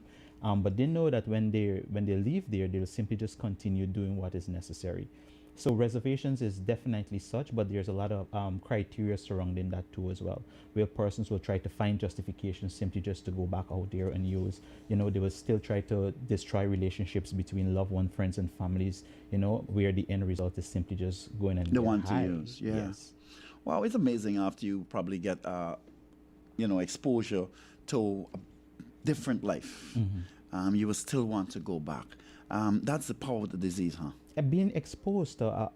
but they know that when they leave there, they'll simply just continue doing what is necessary. So reservations is definitely such, but there's a lot of criteria surrounding that too as well, where persons will try to find justifications simply just to go back out there and use. You know, they will still try to destroy relationships between loved ones, friends, and families, you know, where the end result is simply just going and the one to use. Yeah. Yes. Wow, it's amazing after you probably get, exposure to a different life. You will still want to go back. That's the power of the disease, huh? Being exposed to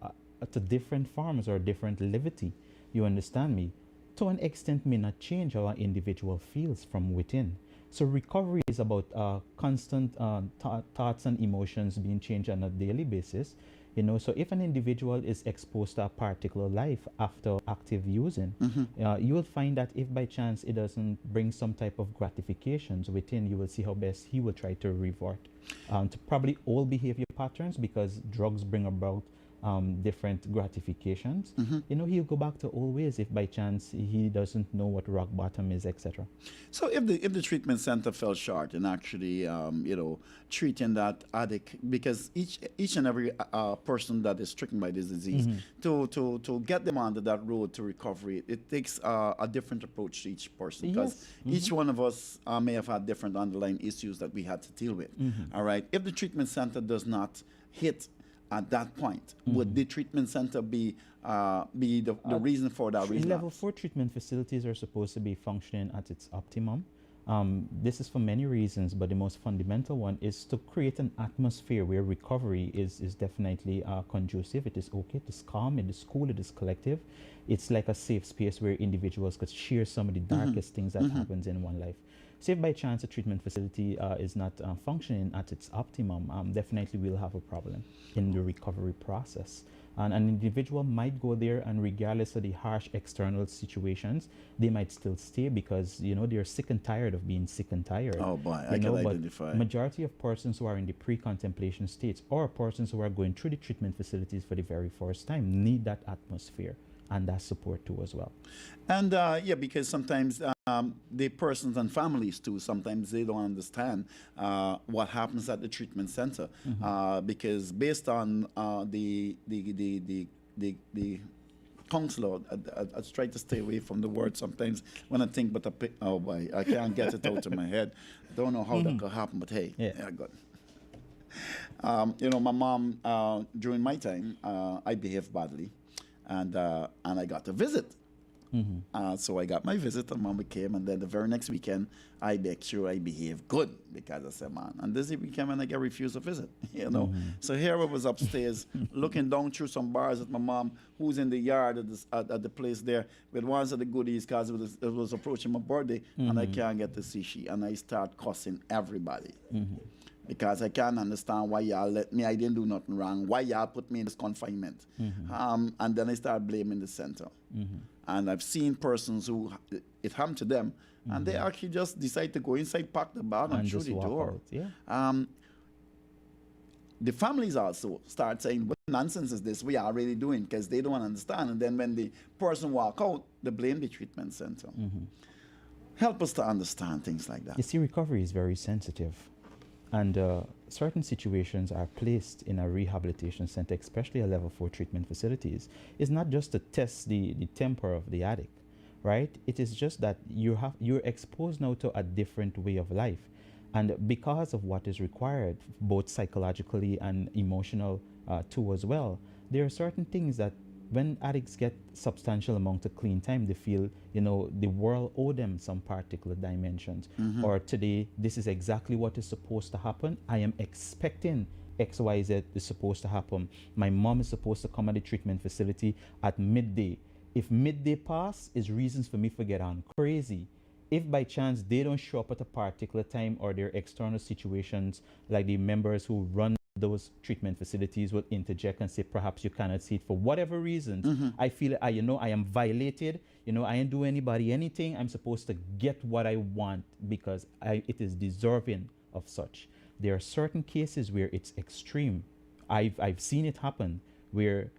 different forms or different levity, you understand me, to an extent may not change how an individual feels from within. So recovery is about constant thoughts and emotions being changed on a daily basis. You know, so if an individual is exposed to a particular life after active using, you will find that if by chance it doesn't bring some type of gratifications within, you will see how best he will try to revert to probably all behavior patterns, because drugs bring about different gratifications. You know, he'll go back to old ways if by chance he doesn't know what rock bottom is, etc. So if the treatment center fell short in actually treating that addict, because each and every person that is stricken by this disease, to get them onto that road to recovery, it takes a different approach to each person, because each one of us may have had different underlying issues that we had to deal with. All right, if the treatment center does not hit at that point? Would the treatment center be the reason for that relapse? Level 4 treatment facilities are supposed to be functioning at its optimum. This is for many reasons, but the most fundamental one is to create an atmosphere where recovery is definitely conducive. It is okay, it is calm, it is cool, it is collective. It's like a safe space where individuals could share some of the darkest things that happens in one life. So if by chance a treatment facility is not functioning at its optimum, definitely we'll have a problem in the recovery process. And an individual might go there, and regardless of the harsh external situations, they might still stay because, you know, they're sick and tired of being sick and tired. Oh boy, I can identify. Majority of persons who are in the pre-contemplation states or persons who are going through the treatment facilities for the very first time need that atmosphere and that support too as well. And yeah, because sometimes the persons and families too, sometimes they don't understand what happens at the treatment center, because based on the counselor, I try to stay away from the word sometimes when I think, but oh boy, I can't get it out of my head. I don't know how that could happen, but hey, yeah, good. You know, my mom, during my time, I behaved badly. And I got a visit. So I got my visit, and Mama came, and then the very next weekend, I make sure I behave good because I said, man, and this weekend when I get refused a visit, you know. So here I was upstairs looking down through some bars at my mom, who's in the yard at the place there with one of the goodies because it was approaching my birthday, and I can't get to see she, and I start cussing everybody. Because I can't understand why y'all let me, I didn't do nothing wrong, why y'all put me in this confinement. And then I start blaming the center. And I've seen persons who, it happened to them, and they actually just decide to go inside, pack the bag, and through the door. The families also start saying, what nonsense is this we are really doing, because they don't understand. And then when the person walk out, they blame the treatment center. Help us to understand things like that. You see, recovery is very sensitive. And certain situations are placed in a rehabilitation center, especially a level 4 treatment facilities. It's not just to test the temper of the addict, right? It is just that you're exposed now to a different way of life. And because of what is required, both psychologically and emotional too as well, there are certain things that when addicts get substantial amount of clean time, they feel, you know, the world owe them some particular dimensions. Or today, this is exactly what is supposed to happen. I am expecting X, Y, Z is supposed to happen. My mom is supposed to come at the treatment facility at midday. If midday pass, is reasons for me to get on crazy. If by chance they don't show up at a particular time, or their external situations, like the members who run those treatment facilities will interject and say, perhaps you cannot see it for whatever reasons. I feel, you know, I am violated. You know, I ain't do anybody anything. I'm supposed to get what I want because it is deserving of such. There are certain cases where it's extreme. I've seen it happen where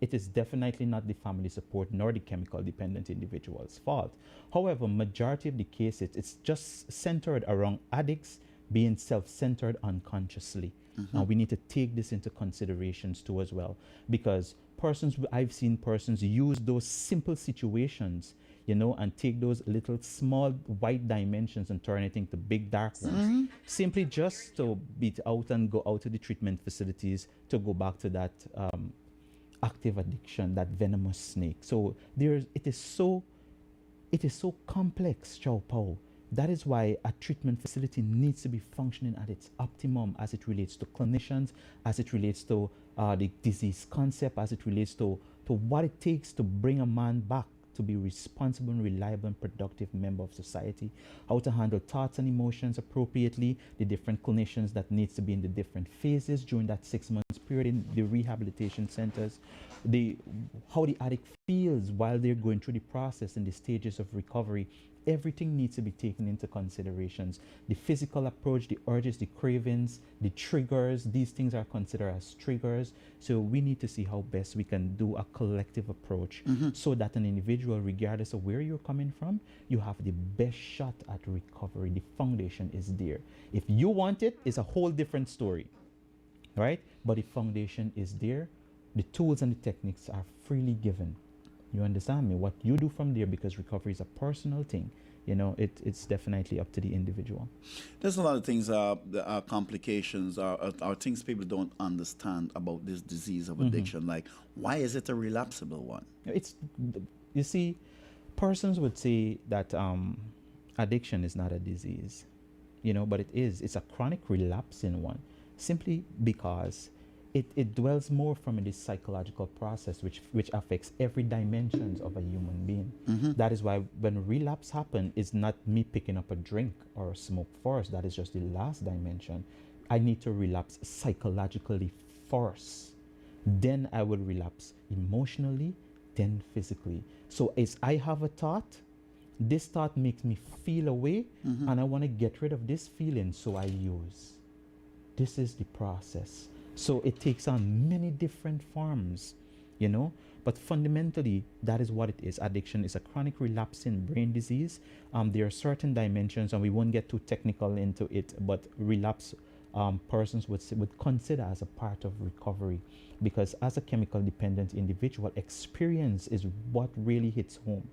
it is definitely not the family support nor the chemical dependent individual's fault. However, majority of the cases, it's just centered around addicts being self-centered unconsciously. Now we need to take this into considerations too as well, because I've seen persons use those simple situations, you know, and take those little small white dimensions and turn it into big dark ones, simply just to beat out and go out to the treatment facilities to go back to that active addiction, that venomous snake. So it is so complex, Chow Pao. That is why a treatment facility needs to be functioning at its optimum as it relates to clinicians, as it relates to the disease concept, as it relates to what it takes to bring a man back to be responsible and reliable and productive member of society, how to handle thoughts and emotions appropriately, the different clinicians that needs to be in the different phases during that 6 months period in the rehabilitation centers, how the addict feels while they're going through the process in the stages of recovery. Everything needs to be taken into considerations. The physical approach, the urges, the cravings, the triggers, these things are considered as triggers. So we need to see how best we can do a collective approach so that an individual, regardless of where you're coming from, you have the best shot at recovery. The foundation is there. If you want it, it's a whole different story, right? But the foundation is there. The tools and the techniques are freely given. You understand me? What you do from there, because recovery is a personal thing, You know, it's definitely up to the individual. There's a lot of things, complications, are things people don't understand about this disease of addiction. Like, why is it a relapsable one? You see, persons would say that addiction is not a disease, you know, but it is. It's a chronic relapsing one, simply because it dwells more from this psychological process which affects every dimensions of a human being. That is why when relapse happen, it's not me picking up a drink or a smoke first. That is just the last dimension. I need to relapse psychologically first. Then I will relapse emotionally, then physically. So as I have a thought, this thought makes me feel a way, and I want to get rid of this feeling, so I use. This is the process. So it takes on many different forms, you know, but fundamentally that is what it is. Addiction is a chronic relapsing brain disease. There are certain dimensions, and we won't get too technical into it, but relapse persons would consider as a part of recovery, because as a chemical dependent individual, experience is what really hits home.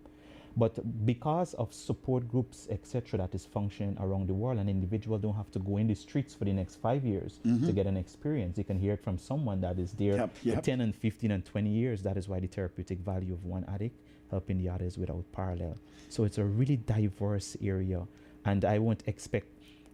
But because of support groups, etc., that is functioning around the world, an individual don't have to go in the streets for the next 5 years to get an experience. You can hear it from someone that is there for 10 and 15 and 20 years. That is why the therapeutic value of one addict helping the others without parallel. So it's a really diverse area, and I won't expect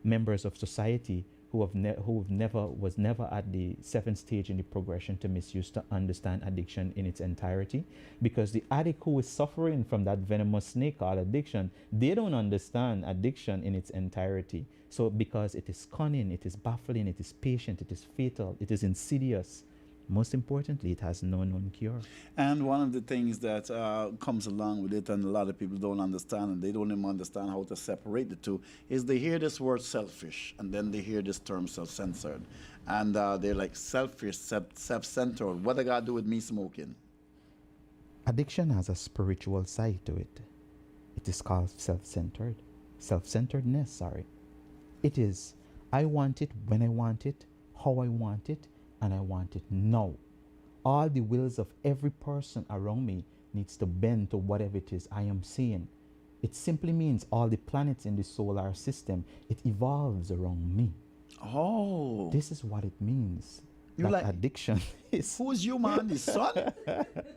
members of society who was never at the 7th stage in the progression to misuse to understand addiction in its entirety, because the addict who is suffering from that venomous snake called addiction, they don't understand addiction in its entirety. So because it is cunning, it is baffling, it is patient, it is fatal, it is insidious. Most importantly, it has no known cure. And one of the things that comes along with it, and a lot of people don't understand, and they don't even understand how to separate the two, is they hear this word selfish, and then they hear this term self-censored. And they're like, selfish, self-centered. What I got to do with me smoking? Addiction has a spiritual side to it. It is called self-centered. Self-centeredness, sorry. It is, I want it when I want it, how I want it, and I want it now. All the wills of every person around me needs to bend to whatever it is I am seeing. It simply means all the planets in the solar system, it evolves around me. Oh. This is what it means. You're that like, addiction is... Who's you, man? The sun?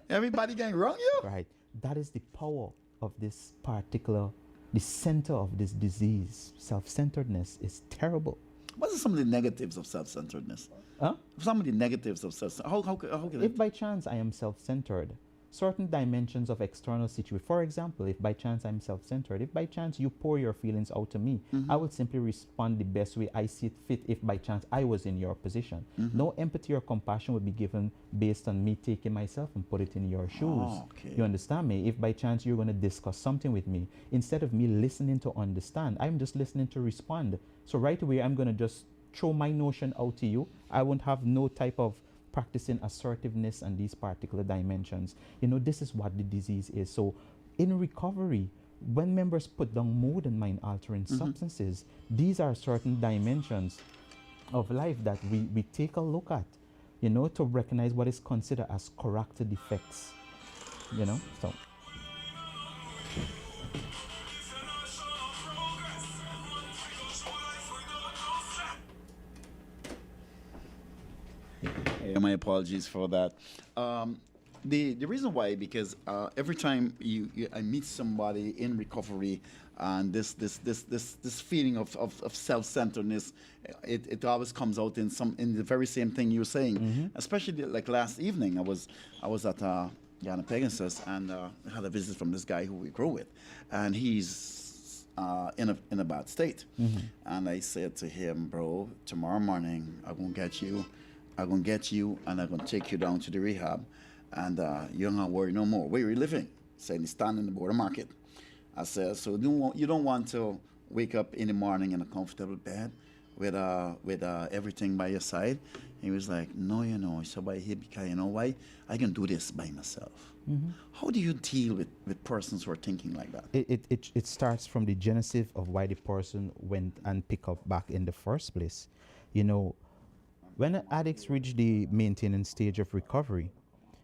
Everybody getting wrong you? Right. That is the power of this particular, the center of this disease. Self-centeredness is terrible. What are some of the negatives of self-centeredness? Huh? Some of the negatives of self-centeredness. How can if by chance I am self-centered, certain dimensions of external situation, for example, if by chance I'm self-centered, if by chance you pour your feelings out to me, I would simply respond the best way I see it fit if by chance I was in your position. No empathy or compassion would be given based on me taking myself and put it in your shoes. Oh, okay. You understand me? If by chance you're going to discuss something with me, instead of me listening to understand, I'm just listening to respond. So right away, I'm going to just throw my notion out to you. I won't have no type of practicing assertiveness and these particular dimensions. You know, this is what the disease is. So in recovery, when members put down more than mind altering substances, these are certain dimensions of life that we take a look at, you know, to recognize what is considered as character defects, you know, so. My apologies for that. The reason why, because every time I meet somebody in recovery, and this feeling of self-centeredness, it always comes out in the very same thing you're saying. Especially like last evening, I was at Ghana Pegasus, and had a visit from this guy who we grew with, and he's in a bad state. And I said to him, bro, tomorrow morning I'm gonna get you, and I'm gonna take you down to the rehab, and you don't have to worry no more. Where are you living? Saying he's standing in the border market. I said, so you don't want to wake up in the morning in a comfortable bed with everything by your side? He was like, no, you know. So by here, because you know why? I can do this by myself. How do you deal with persons who are thinking like that? It starts from the genesis of why the person went and picked up back in the first place. You know, when addicts reach the maintenance stage of recovery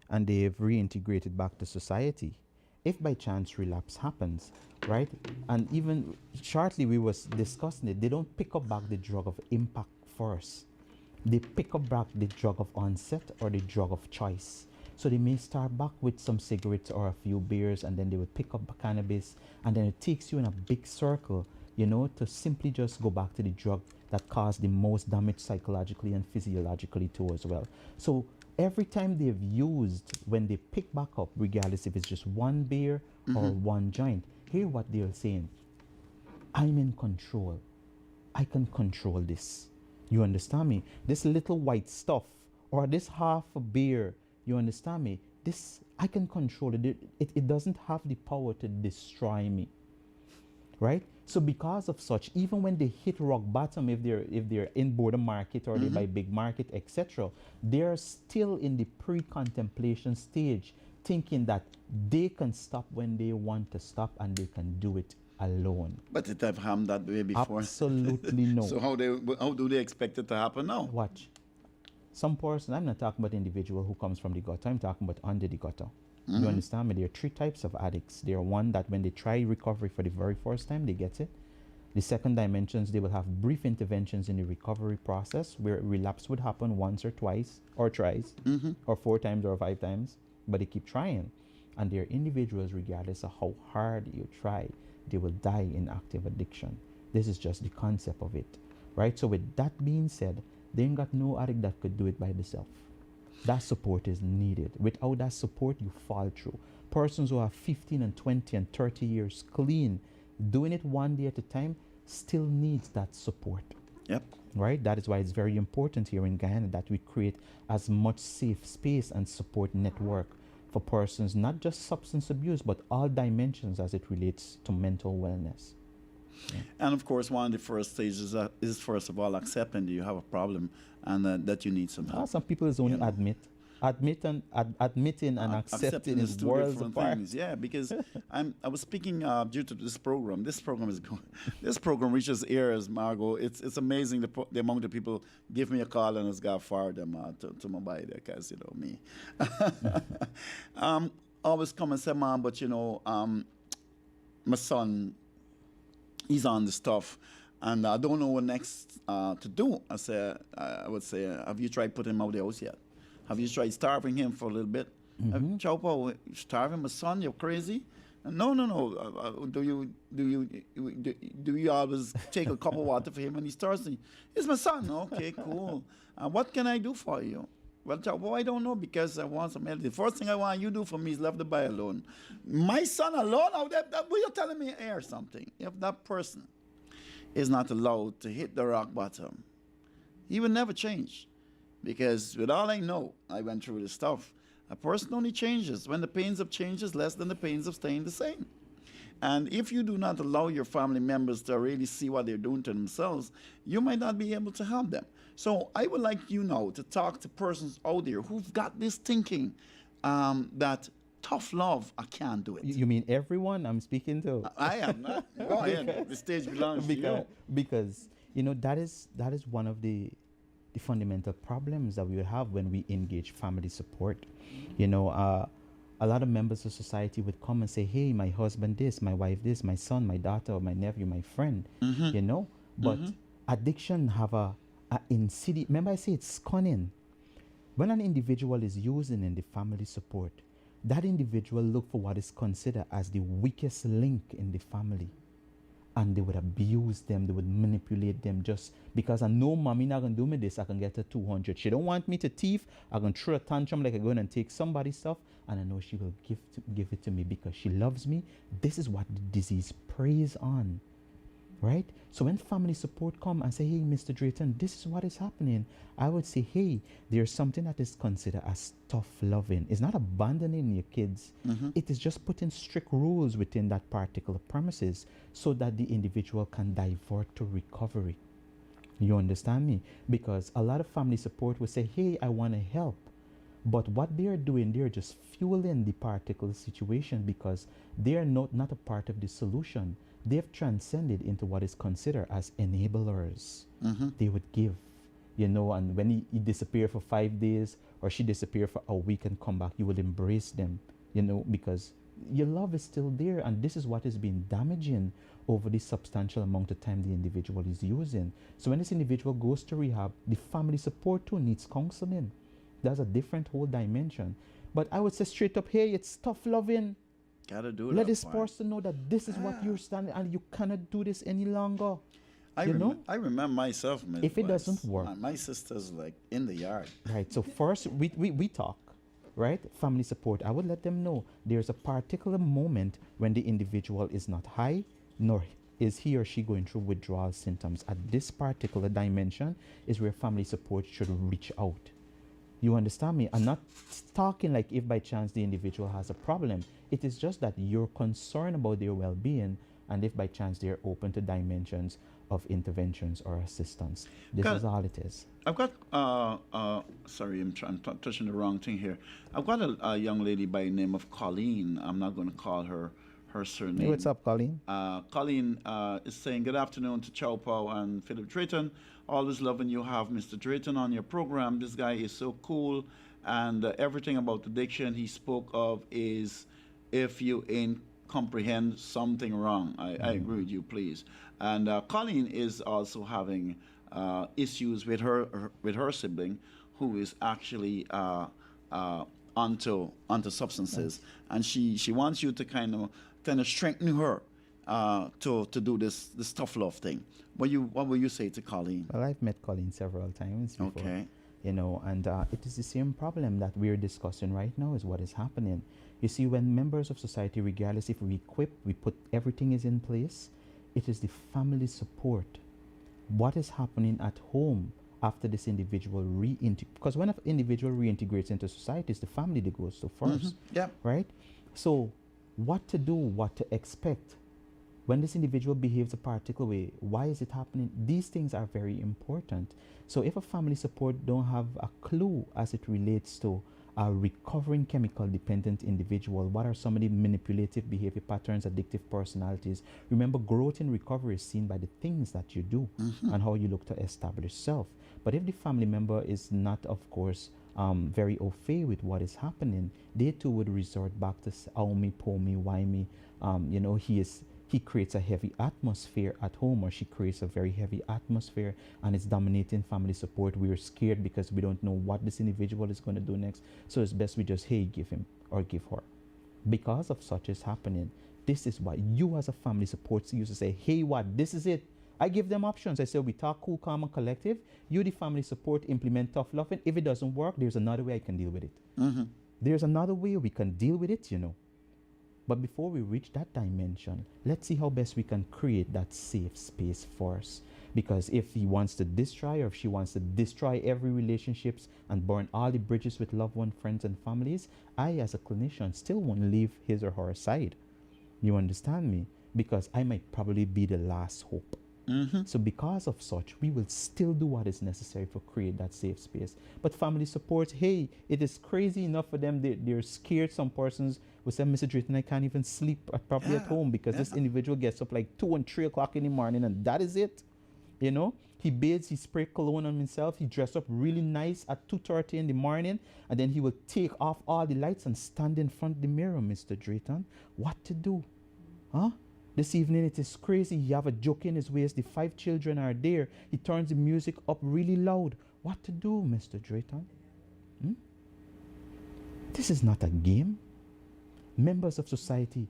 and they've reintegrated back to society, if by chance relapse happens, right? And even shortly we was discussing it, they don't pick up back the drug of impact first. They pick up back the drug of onset or the drug of choice. So they may start back with some cigarettes or a few beers, and then they would pick up cannabis, and then it takes you in a big circle, you know, to simply just go back to the drug that caused the most damage psychologically and physiologically too as well. So every time they've used, when they pick back up, regardless if it's just one beer or one joint, hear what they're saying. I'm in control. I can control this. You understand me? This little white stuff or this half a beer, you understand me? This, I can control it. It doesn't have the power to destroy me. Right? So because of such, even when they hit rock bottom, if they're in border market or they buy big market, etc., they're still in the pre-contemplation stage, thinking that they can stop when they want to stop and they can do it alone. But it have happened that way before. Absolutely no. So how do they expect it to happen now? Watch. Some person, I'm not talking about the individual who comes from the gutter, I'm talking about under the gutter. You understand me? There are three types of addicts. There are one that when they try recovery for the very first time, they get it. The second dimensions, they will have brief interventions in the recovery process where relapse would happen once or twice or thrice or 4 times or 5 times, but they keep trying. And there are individuals, regardless of how hard you try, they will die in active addiction. This is just the concept of it, right? So with that being said, they ain't got no addict that could do it by themselves. That support is needed. Without that support, you fall through. Persons who are 15 and 20 and 30 years clean, doing it one day at a time, still needs that support. Yep. Right? That is why it's very important here in Guyana that we create as much safe space and support network for persons, not just substance abuse, but all dimensions as it relates to mental wellness. Yeah. And of course, one of the first stages is first of all accepting that you have a problem and that you need some help. Some people is only admitting and accepting is two worlds different apart. things. Yeah, because I was speaking due to this program. This program reaches ears, Margot. It's amazing the amount of people give me a call and has got forward them to my body because you know me. Always come and say, "Mom, but you know, my son, he's on the stuff, and I don't know what next to do." I would say, have you tried putting him out of the house yet? Have you tried starving him for a little bit? Chopo, starving my son? You're crazy? No. Do you always take a cup of water for him when he's thirsty? It's my son. Okay, cool. What can I do for you? Well, Chopo, I don't know because I want some help. The first thing I want you to do for me is leave the boy alone. My son alone? Well, you're telling me here something. If that person is not allowed to hit the rock bottom, he will never change. Because with all I know, I went through this stuff. A person only changes when the pains of change is less than the pains of staying the same. And if you do not allow your family members to really see what they're doing to themselves, you might not be able to help them. So I would like you now to talk to persons out there who've got this thinking that tough love, I can't do it. You mean everyone I'm speaking to? I am. Go ahead. The stage belongs to you. Because, you know, that is one of the fundamental problems that we have when we engage family support. You know, a lot of members of society would come and say, hey, my husband this, my wife this, my son, my daughter, my nephew, my friend, you know. But addiction have a insidious, remember I say it's cunning. When an individual is using in the family support, that individual look for what is considered as the weakest link in the family. And they would abuse them, they would manipulate them just because I know mommy not gonna do me this, I can get her 200. She don't want me to thief, I can throw a tantrum like I go in and take somebody's stuff, and I know she will give it to me because she loves me. This is what the disease preys on, right? So when family support come and say, hey, Mr. Drayton, this is what is happening, I would say, hey, there's something that is considered as tough loving. It's not abandoning your kids. It is just putting strict rules within that particular premises so that the individual can divert to recovery. You understand me? Because a lot of family support will say, hey, I want to help. But what they're doing, they're just fueling the particular situation because they're not a part of the solution. They've transcended into what is considered as enablers. They would give, you know, and when he disappear for 5 days or she disappear for a week and come back, you will embrace them, you know, because your love is still there, and this is what is being damaging over the substantial amount of time the individual is using. So when this individual goes to rehab, the family support too needs counseling. That's a different whole dimension. But I would say straight up, hey, it's tough loving. Gotta do Let that this part. person know that this is what you're standing, and you cannot do this any longer. I remember myself, man. If it doesn't work. My sister's like in the yard. Right. So first we talk, right? Family support. I would let them know there's a particular moment when the individual is not high, nor is he or she going through withdrawal symptoms. At this particular dimension is where family support should reach out. You understand me? I'm not talking like if by chance the individual has a problem. It is just that you're concerned about their well-being, and if by chance they're open to dimensions of interventions or assistance. This is all it is. I've got, sorry, I'm touching the wrong thing here. I've got a young lady by the name of Colleen. I'm not going to call her surname. Hey, what's up, Colleen? Colleen is saying, good afternoon to Chow Pao and Philip Drayton. Always loving you have Mr. Drayton on your program. This guy is so cool, and everything about addiction he spoke of is if you ain't comprehend something wrong. I agree with you, please. And Colleen is also having issues with her sibling, who is actually onto substances, and she wants you to kind of strengthen her to do this tough love thing. What will you say to Colleen? Well, I've met Colleen several times before. Okay. You know, and it is the same problem that we're discussing right now is what is happening. You see, when members of society, regardless if we equip, we put everything is in place, it is the family support. What is happening at home after this individual because when an individual reintegrates into society, it's the family that goes to first. Yeah. Right? So what to do, what to expect. When this individual behaves a particular way, why is it happening? These things are very important. So if a family support don't have a clue as it relates to a recovering chemical dependent individual, what are some of the manipulative behavior patterns, addictive personalities? Remember, growth in recovery is seen by the things that you do and how you look to establish self. But if the family member is not, of course, very au fait with what is happening, they too would resort back to oh me, pull me, why me. He creates a heavy atmosphere at home, or she creates a very heavy atmosphere, and it's dominating family support. We're scared because we don't know what this individual is going to do next. So it's best we just, hey, give him or give her. Because of such is happening, this is why you as a family support used to say, hey, what, this is it. I give them options. I say, we talk cool, calm, and collective. You, the family support, implement tough love. And if it doesn't work, there's another way I can deal with it. There's another way we can deal with it, you know. But before we reach that dimension, let's see how best we can create that safe space first. Because if he wants to destroy, or if she wants to destroy every relationships and burn all the bridges with loved ones, friends, and families, I, as a clinician, still won't leave his or her side. You understand me? Because I might probably be the last hope. So because of such, we will still do what is necessary to create that safe space. But family support, hey, it is crazy enough for them. They're scared. Some persons will say, Mr. Drayton, I can't even sleep properly at home because this individual gets up like 2 and 3 o'clock in the morning, and that is it. You know, he bathes, he sprays cologne on himself, he dressed up really nice at 2:30 in the morning, and then he will take off all the lights and stand in front of the mirror, Mr. Drayton. What to do? Huh? This evening it is crazy. He have a joke in his waist. The 5 children are there. He turns the music up really loud. What to do, Mr. Drayton? This is not a game. Members of society,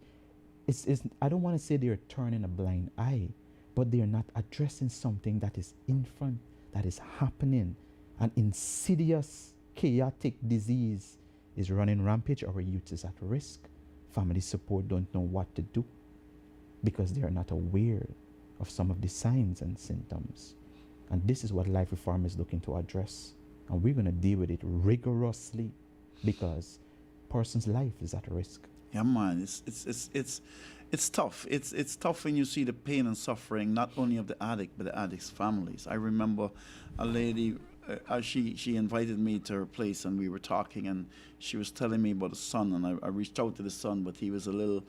I don't want to say they're turning a blind eye, but they're not addressing something that is in front, that is happening. An insidious, chaotic disease is running rampage. Our youth is at risk. Family support don't know what to do, because they are not aware of some of the signs and symptoms. And this is what Life Reform is looking to address. And we're going to deal with it rigorously, because person's life is at risk. Yeah, man, it's tough. It's tough when you see the pain and suffering, not only of the addict, but the addict's families. I remember a lady, she invited me to her place, and we were talking, and she was telling me about the son, and I reached out to the son, but he was a little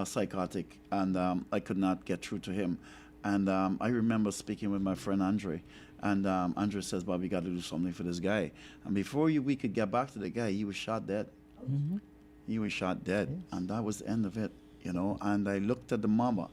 psychotic, and I could not get through to him. And I remember speaking with my friend Andre, and Andre says, Bob, you got to do something for this guy. And before we could get back to the guy, he was shot dead. He was shot dead, Yes. and that was the end of it, you know. And I looked at the mama.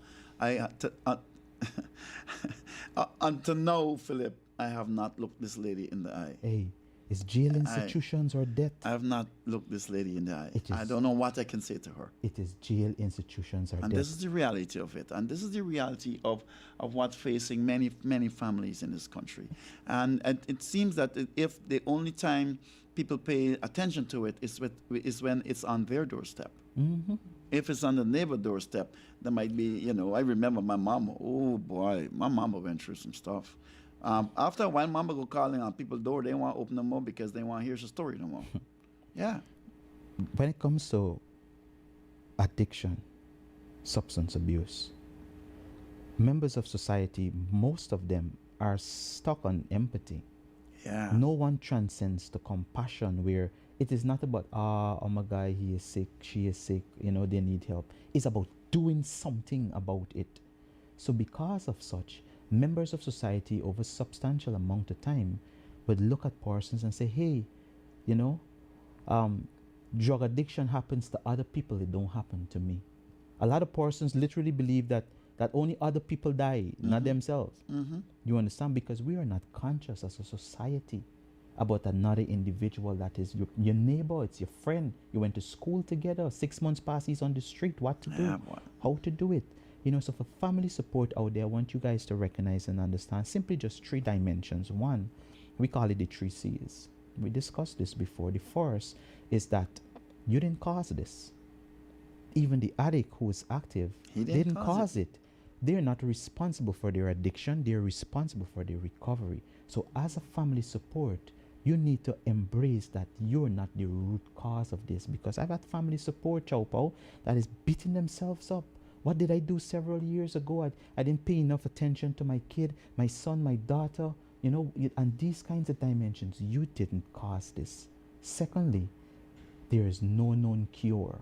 Until now, Philip, I have not looked this lady in the eye. Hey, it's jail institutions or death. I have not looked this lady in the eye. It I is- don't know what I can say to her. It is jail institutions or And death. this is the reality of it. And this is the reality of what's facing many families in this country. And it seems that if the only time people pay attention to it is when it's on their doorstep. Mm-hmm. If it's on the neighbor doorstep, there might be, you know, I remember my mama. Oh, boy, my mama went through some stuff. After a while, mama go calling on people's door. They want to open them more because they want to hear the story no more. Yeah. When it comes to addiction, substance abuse, members of society, most of them are stuck on empathy. Yeah. No one transcends to compassion where it is not about, oh my God, he is sick, she is sick, you know, they need help. It's about doing something about it. So because of such, members of society over substantial amount of time would look at persons and say, hey, you know, drug addiction happens to other people, it don't happen to me. A lot of persons literally believe that only other people die, not themselves. Mm-hmm. You understand? Because we are not conscious as a society about another individual that is your neighbor, it's your friend. You went to school together, 6 months past, he's on the street, what to do, Yeah, boy. how to do it. You know, so for family support out there, I want you guys to recognize and understand simply just 3 dimensions. One, we call it the 3 C's. We discussed this before. The first is that you didn't cause this. Even the addict who is active He didn't cause it. They're not responsible for their addiction. They're responsible for their recovery. So as a family support, you need to embrace that you're not the root cause of this. Because I've had family support, Chow, that is beating themselves up. What did I do several years ago? I didn't pay enough attention to my kid, my son, my daughter, you know, and these kinds of dimensions. You didn't cause this. Secondly, there is no known cure.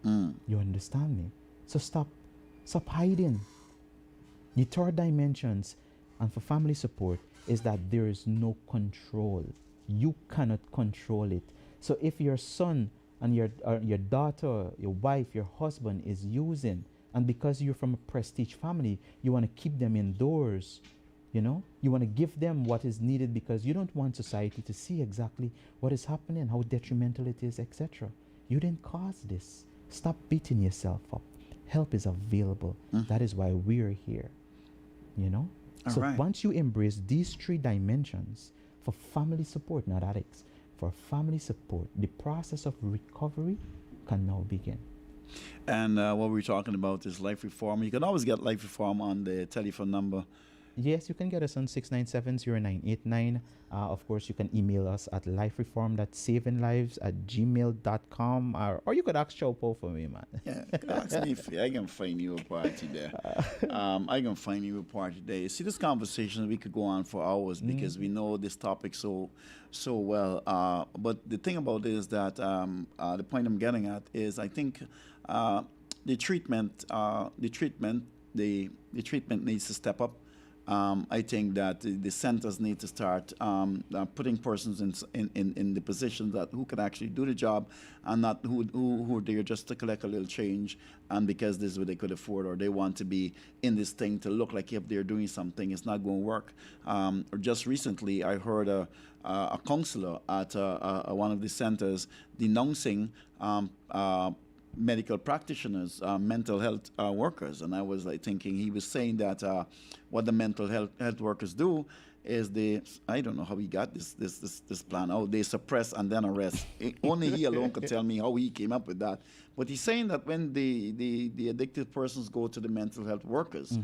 You understand me? So stop hiding. The third dimensions, and for family support, is that there is no control. You cannot control it. So if your son and your daughter, your wife, your husband is using, and because you're from a prestige family, you want to keep them indoors, you know? You want to give them what is needed because you don't want society to see exactly what is happening, how detrimental it is, etc. You didn't cause this. Stop beating yourself up. Help is available. That is why we're here, you know? All So right. once you embrace these 3 dimensions for family support, not addicts, for family support, the process of recovery can now begin. And what we're talking about is life reform. You can always get life reform on the telephone number. Yes, you can get us on 697-0989. Of course, you can email us at lifereform.savinglives@gmail.com, or you could ask Chopo for me, man. Yeah, ask me if I can find you a party there. I can find you a party there. You see, this conversation, we could go on for hours because we know this topic so well. But the thing about it is that the point I'm getting at is I think the treatment needs to step up. I think that the centers need to start putting persons in the position that who can actually do the job and not who are there just to collect a little change and because this is what they could afford or they want to be in this thing to look like if they're doing something, it's not going to work. Or just recently, I heard a counselor at one of the centers denouncing medical practitioners, mental health workers, and I was like thinking he was saying that what the mental health workers do is I don't know how he got this plan. Oh, they suppress and then arrest. Only he alone could tell me how he came up with that. But he's saying that when the addicted persons go to the mental health workers,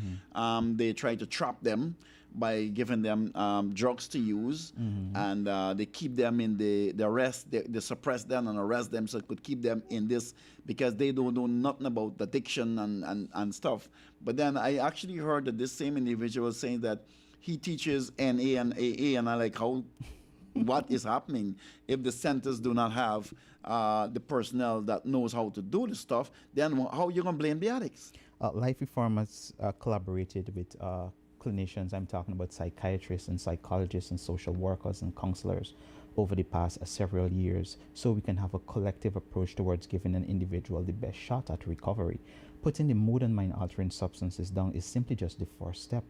they try to trap them by giving them drugs to use, and they keep them in the arrest. They suppress them and arrest them so it could keep them in this because they don't know nothing about addiction and stuff. But then I actually heard that this same individual saying that he teaches NA and AA, and I like what is happening if the centers do not have the personnel that knows how to do this stuff, then how are you going to blame the addicts? Life Reform has collaborated with clinicians. I'm talking about psychiatrists and psychologists and social workers and counselors over the past several years, so we can have a collective approach towards giving an individual the best shot at recovery. Putting the mood and mind altering substances down is simply just the first step.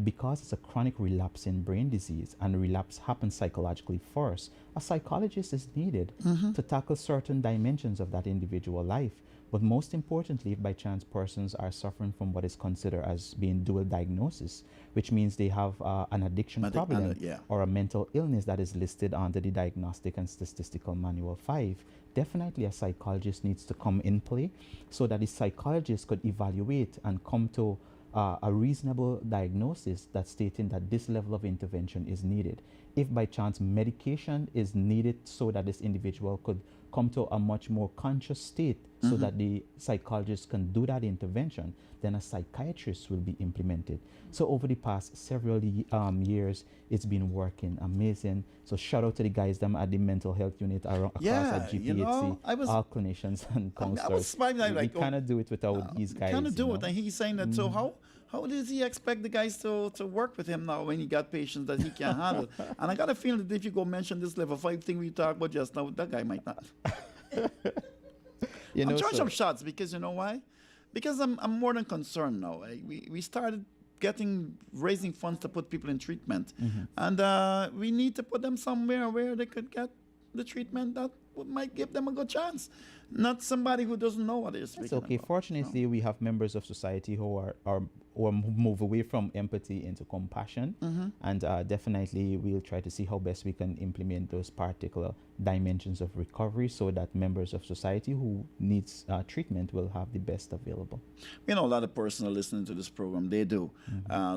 Because it's a chronic relapsing brain disease and relapse happens psychologically first, a psychologist is needed to tackle certain dimensions of that individual life. But most importantly, if by chance persons are suffering from what is considered as being dual diagnosis, which means they have an addiction problem or a mental illness that is listed under the Diagnostic and Statistical Manual 5, definitely a psychologist needs to come in play so that the psychologist could evaluate and come to a reasonable diagnosis that's stating that this level of intervention is needed. If by chance medication is needed so that this individual could come to a much more conscious state so that the psychologist can do that intervention, then a psychiatrist will be implemented. So over the past several years, it's been working amazing. So shout out to the guys them at the mental health unit across at GPHC, all clinicians and counselors. I was smiling we cannot do it without these guys. Cannot do it, and he's saying that. So how does he expect the guys to work with him now when he got patients that he can't handle? And I got a feeling that if you go mention this level 5 thing we talked about just now, that guy might not. I'm throwing some shots because you know why? Because I'm more than concerned now. We started raising funds to put people in treatment, and we need to put them somewhere where they could get the treatment that might give them a good chance, not somebody who doesn't know what it is. It's okay. Fortunately, we have members of society who move away from empathy into compassion, and definitely we'll try to see how best we can implement those particular dimensions of recovery so that members of society who needs treatment will have the best available. A lot of persons are listening to this program. They do.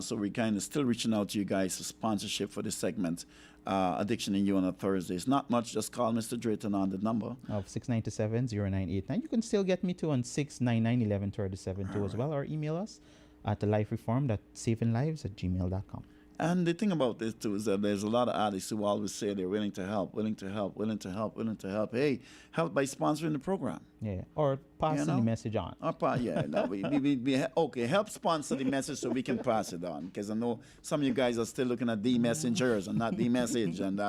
So we're kind of still reaching out to you guys for sponsorship for this segment. Addiction in You on a Thursday. It's not much. Just call Mr. Drayton on the number of 697-0989. You can still get me too on 699-1137 too as well, or email us at lifereform.savinglives@gmail.com. And the thing about this too is that there's a lot of artists who always say they're willing to help, willing to help, willing to help, willing to help. Hey, help by sponsoring the program. Yeah, or passing the message on. Okay, help sponsor the message so we can pass it on. Because I know some of you guys are still looking at the messengers and not the message, and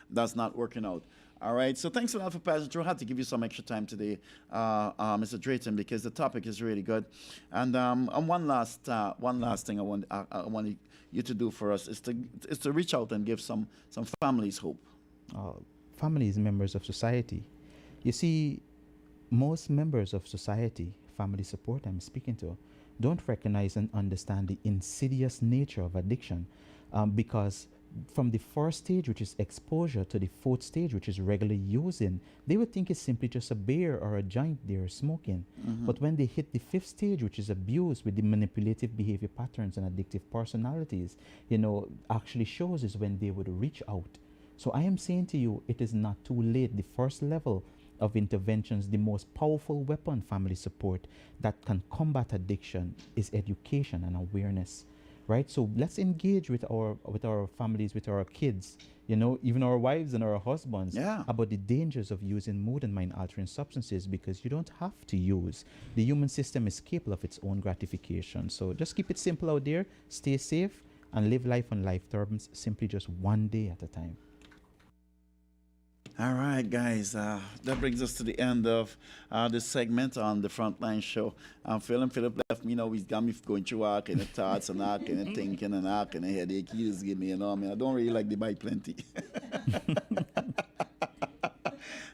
that's not working out. All right, so thanks a lot for passing through. I had to give you some extra time today, Mr. Drayton, because the topic is really good. And one last thing I want you to do for us is to reach out and give some families hope. Families, members of society. You see, most members of society, family support I'm speaking to, don't recognize and understand the insidious nature of addiction, because from the first stage, which is exposure, to the fourth stage, which is regular using, they would think it's simply just a beer or a joint they're smoking. But when they hit the fifth stage, which is abuse, with the manipulative behavior patterns and addictive personalities, actually shows is when they would reach out. So I am saying to you, it is not too late. The first level of interventions, the most powerful weapon, family support, that can combat addiction is education and awareness. Right, so let's engage with our families, with our kids, even our wives and our husbands, about the dangers of using mood and mind altering substances, because you don't have to use. The human system is capable of its own gratification. So just keep it simple out there, stay safe, and live life on life terms, simply just one day at a time. All right, guys, that brings us to the end of this segment on the Frontline Show. Philip left me, he's got me going through all kind of thoughts and all kind of thinking and all kind of headache. He just give me, I don't really like the bite plenty.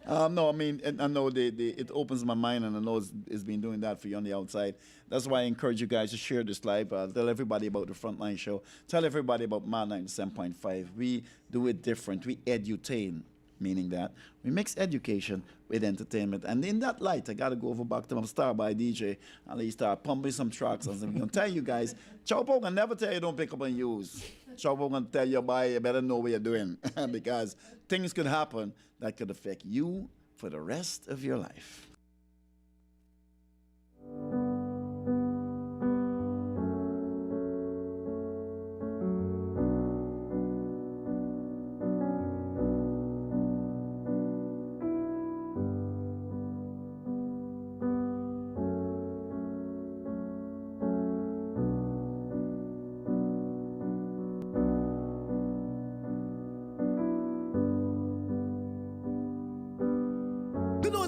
No, I know it opens my mind, and I know it's been doing that for you on the outside. That's why I encourage you guys to share this live. Tell everybody about the Frontline Show. Tell everybody about Maad 97.5. We do it different. We edutain. Meaning that we mix education with entertainment. And in that light, I got to go over back to my star by DJ and they start pumping some tracks. And I'm going to tell you guys, Chopo can never tell you don't pick up and use. Chopo can tell you, boy, you better know what you're doing because things could happen that could affect you for the rest of your life.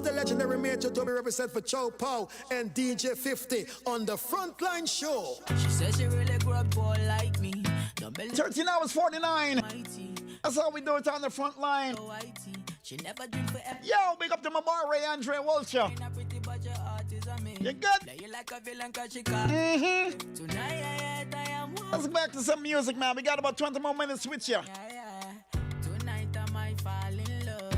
the legendary Major Toby represent for Chow Pow and DJ 50 on the Frontline Show. She says she really grew up boy like me. 13 hours 49. That's how we do it on the front line. She never drink forever. Yo, big up to my boy Ray Andre Walcher. You good? Tonight I am one. Let's go back to some music, man. We got about 20 more minutes with you. Tonight I might fall in love.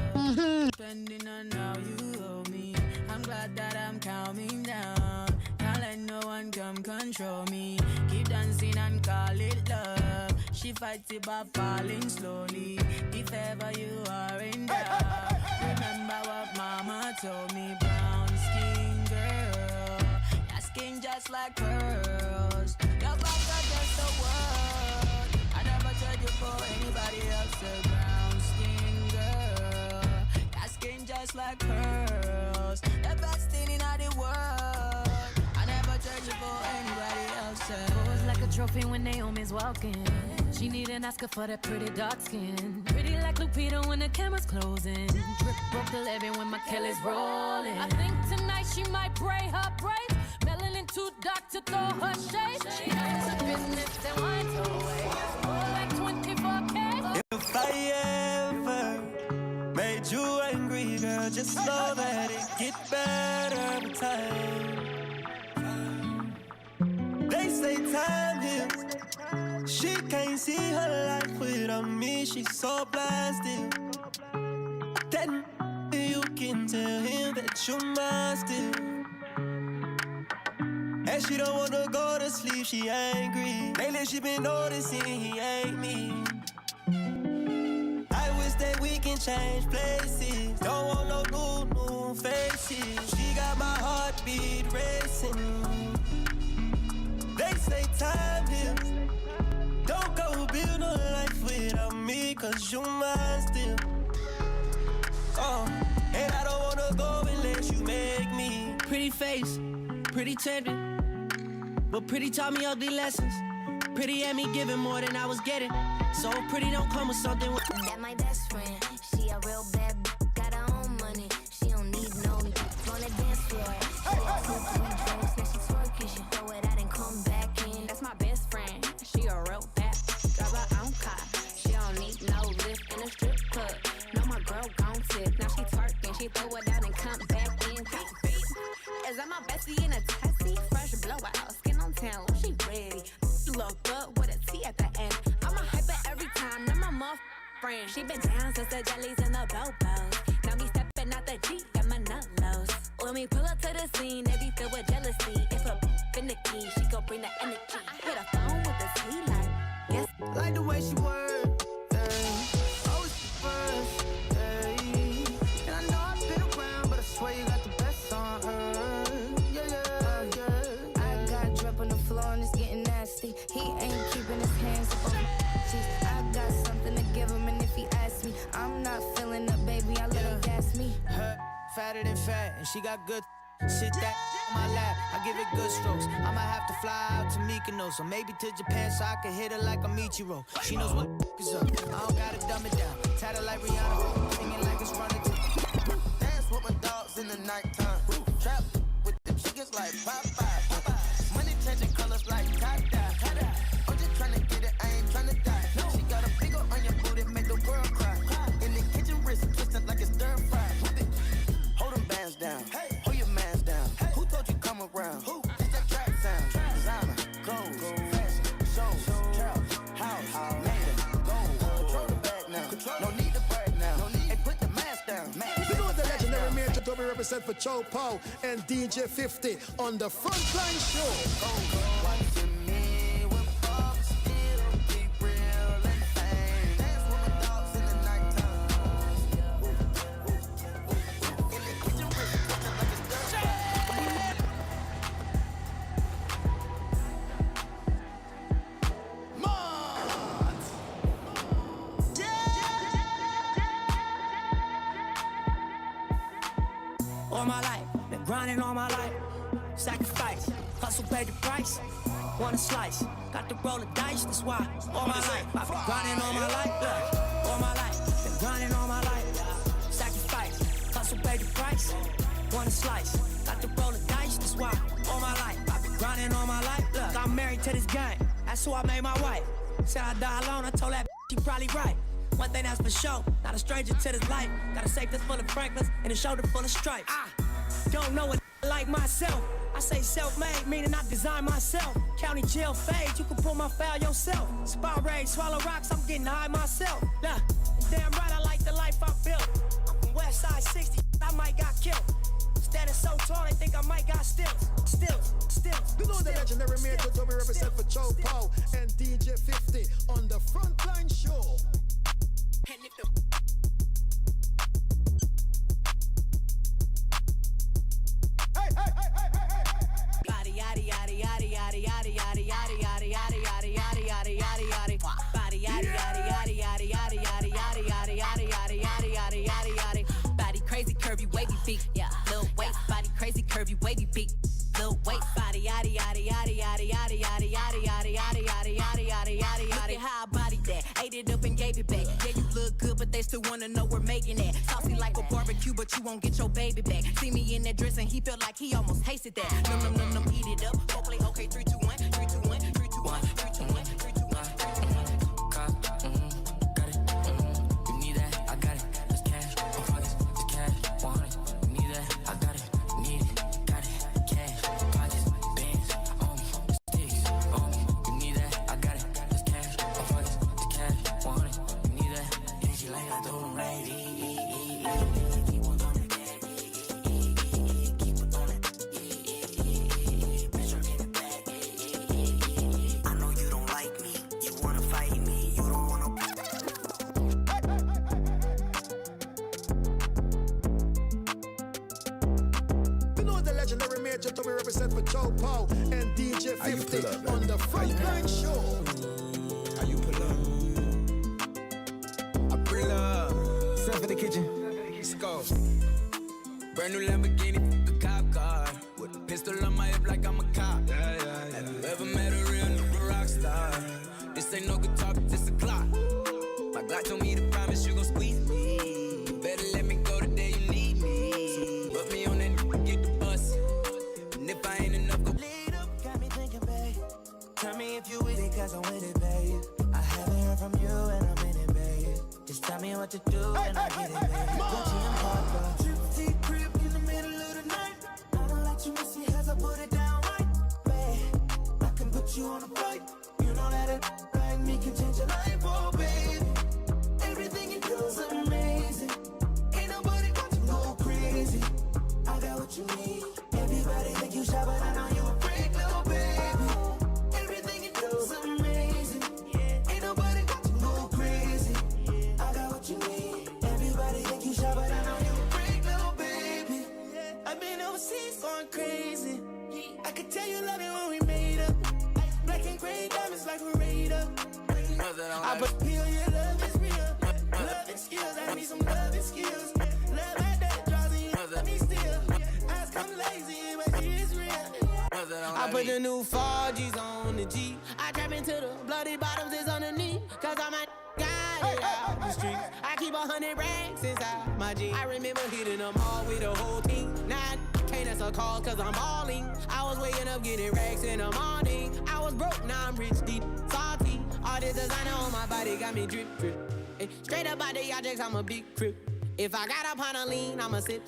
Depending on how you hold me. I'm glad that I'm calming down. Can't let no one come control me. Keep dancing and call it love. She fights it by falling slowly. If ever you are in doubt, remember what mama told me. Brown skin girl, your skin just like pearls. Your back against the world. I never tried you for anybody else. Brown skin girl, your skin just like pearls. The best thing in the world. I never tried you for anybody else. Pose like a trophy when Naomi's walking. She need an Oscar for that pretty dark skin. Pretty like Lupita when the camera's closing. Drip broke the levy when my Kelly's rolling. I think tonight she might braid her braids. Melanin too dark to throw her shade. She knows her business and winds her way. More like 24K. If I ever made you angry, girl, just know that it get better every time. They say time heals. She can't see her life without me, she's so blasted. Then you can tell him that you're mine still. And she don't wanna go to sleep, she angry. Lately she been noticing he ain't me. I wish that we can change places. Don't want no new faces. She got my heartbeat racing. They say time heals. Don't go build no life without me, cause you're mine still. And I don't wanna go unless you make me. Pretty face, pretty tempting, but pretty taught me ugly lessons. Pretty had me giving more than I was getting. So pretty don't come with something. That my best friend, she a real bad got her own money. She don't need no on the dance floor. She got 2, 3 drinks, now she twerking. She throw it out and come back in. That's my best friend, she a real bad drive her own car. She don't need no lift in a strip club. No, my girl gon' tip. Now she twerking, she throw it out and come back in. Is that my bestie in a testy? Fresh blowout, skin on town, she ready. Look good with a T at the end. I'm a hyper every time, I'm my muff friend. She been down since the jellies and the bobos. Now me stepping out the Jeep, got my nut lows. When we pull up to the scene, they be filled with jealousy. If a finicky, she gon' bring the energy. I hit a phone with the T like, yes. Like the way she work, always first, and I know I've been around, but I swear you got the best on earth. I got drip on the floor and it's getting nasty. He ain't keeping his hands up on me. I got something to give him, and if he asks me, I'm not feeling up, baby. I let him gas me. Her fatter than fat, and she got good. Sit that on my lap, I give it good strokes. I might have to fly out to Mykonos, or maybe to Japan so I can hit her like a Michiro. She knows what is up. I don't gotta dumb it down. Tatted like Rihanna, singing like it's running to. Dance with my dogs in the nighttime. Trap with the chickens like Popeye. Money changing colors like tie-dye. I'm just tryna get it, I ain't tryna die. She got a big on your booty, make the world cry. In the kitchen, wrist twisting like it's stir fry. Hold them bands down, hold your mans down. Who told you come around? It's that trap sound. Designer, clothes, fashion, shows, trap, house, made it, gold. Control the bag now, no need to brag now. Hey, put the mask down. You know the legendary Major Toby represent for Chow Pow and DJ 50 on the Frontline Show. Watching me with Bob still keep real and fame. Dance with my dogs in the nighttime. In the kitchen, wrist twisting like it's dirt. All my life, been grinding all my life. Sacrifice, hustle, pay the price. Want a slice, got to roll the dice, that's why. All my life, I've been grinding all my life. All my life, been grinding all my life. Sacrifice, hustle, pay the price. one slice. Got to roll the dice, that's why all my life I've been grinding all my life. Look, I'm married to this game, that's who I made my wife. Said I die alone, I told that she probably right. One thing that's for sure, not a stranger to this life. Got a safe that's full of Franklins and a shoulder full of stripes. I don't know it like myself. I say self-made, meaning I design myself. County jail fade, you can pull my foul yourself. Spot rage, swallow rocks, I'm getting high myself. Look, damn right I like the life I built. I'm from West Side 60, I might got killed. Standing so tall, they think I might got stills. You know the legendary Major Toby represent for Chow Pow and DJ 50 on the Frontline Show. Body crazy, curvy, wavy feet. Yeah, little waist, body crazy, curvy, wavy feet. Little waist, body, yaddy, yaddy, yaddy, yaddy, yaddy, yaddy, yaddy, yaddy, yaddy, yaddy, yaddy, yaddy, yaddy. Look at how I bodied that, ate it up and gave it back. Yeah, you look good, but they still wanna know we're making that. Saucy like a barbecue, but you won't get your baby back. See me in that dress and he felt like he almost tasted that. Num, eat it up. Hopefully, okay, 3, 2, 1, 3, 2, 1, 3, 2, 1, 3, 2, 1, 3, 2, 1. To be represent for Chow Pow and DJ 50 on the Frontline Show. How you pull up? I pull up. Set for the kitchen. Let's go. Brand new Lamborghini, a cop car. With a pistol on my hip like I'm a cop. Have you ever met a real nigga rock star? This ain't no guitar, but this a clock. My Glock told me to promise you gon' squeeze me. You better let me go the day you need me. So put me on that get the bus. If I ain't enough, go lead up. Got me thinking, babe. Tell me if you with it, cause I'm with it, babe. I haven't heard from you and I'm in it, babe. Just tell me what to do and I get it, babe. Gucci and Parker. Trip crib in the middle of the night. I don't let you miss it as I put it down right, babe. I can put you on a flight. You know that it like me can change your life, oh, babe. Everything you do is amazing. Ain't nobody got to go crazy. I got what you need. Everybody think you shy, but I know you a freak, little baby. Everything you do is amazing. Ain't nobody got to go crazy. I got what you need. Everybody think you shy, but I know you a freak, little baby. I've been overseas going crazy. I could tell you love it when we made up. Black and gray diamonds like a radar. I but feel your love is real. Love and skills, I need some love and skills. Love like that draws in you, let me still. Eyes come lazy, but she is real. I put the new 4Gs on the G. I trap into the bloody bottoms is underneath. Cause I'm a got it out the streets. I keep 100 racks inside my jeans. I remember hitting them all with the whole team. Now I can't answer calls cause I'm balling. I was waking up getting racks in the morning. I was broke, now I'm rich, deep, salty. All this designer on my body got me drip. Straight up by the objects, I'm a big crip. If I got up on a lean, I'm a sip.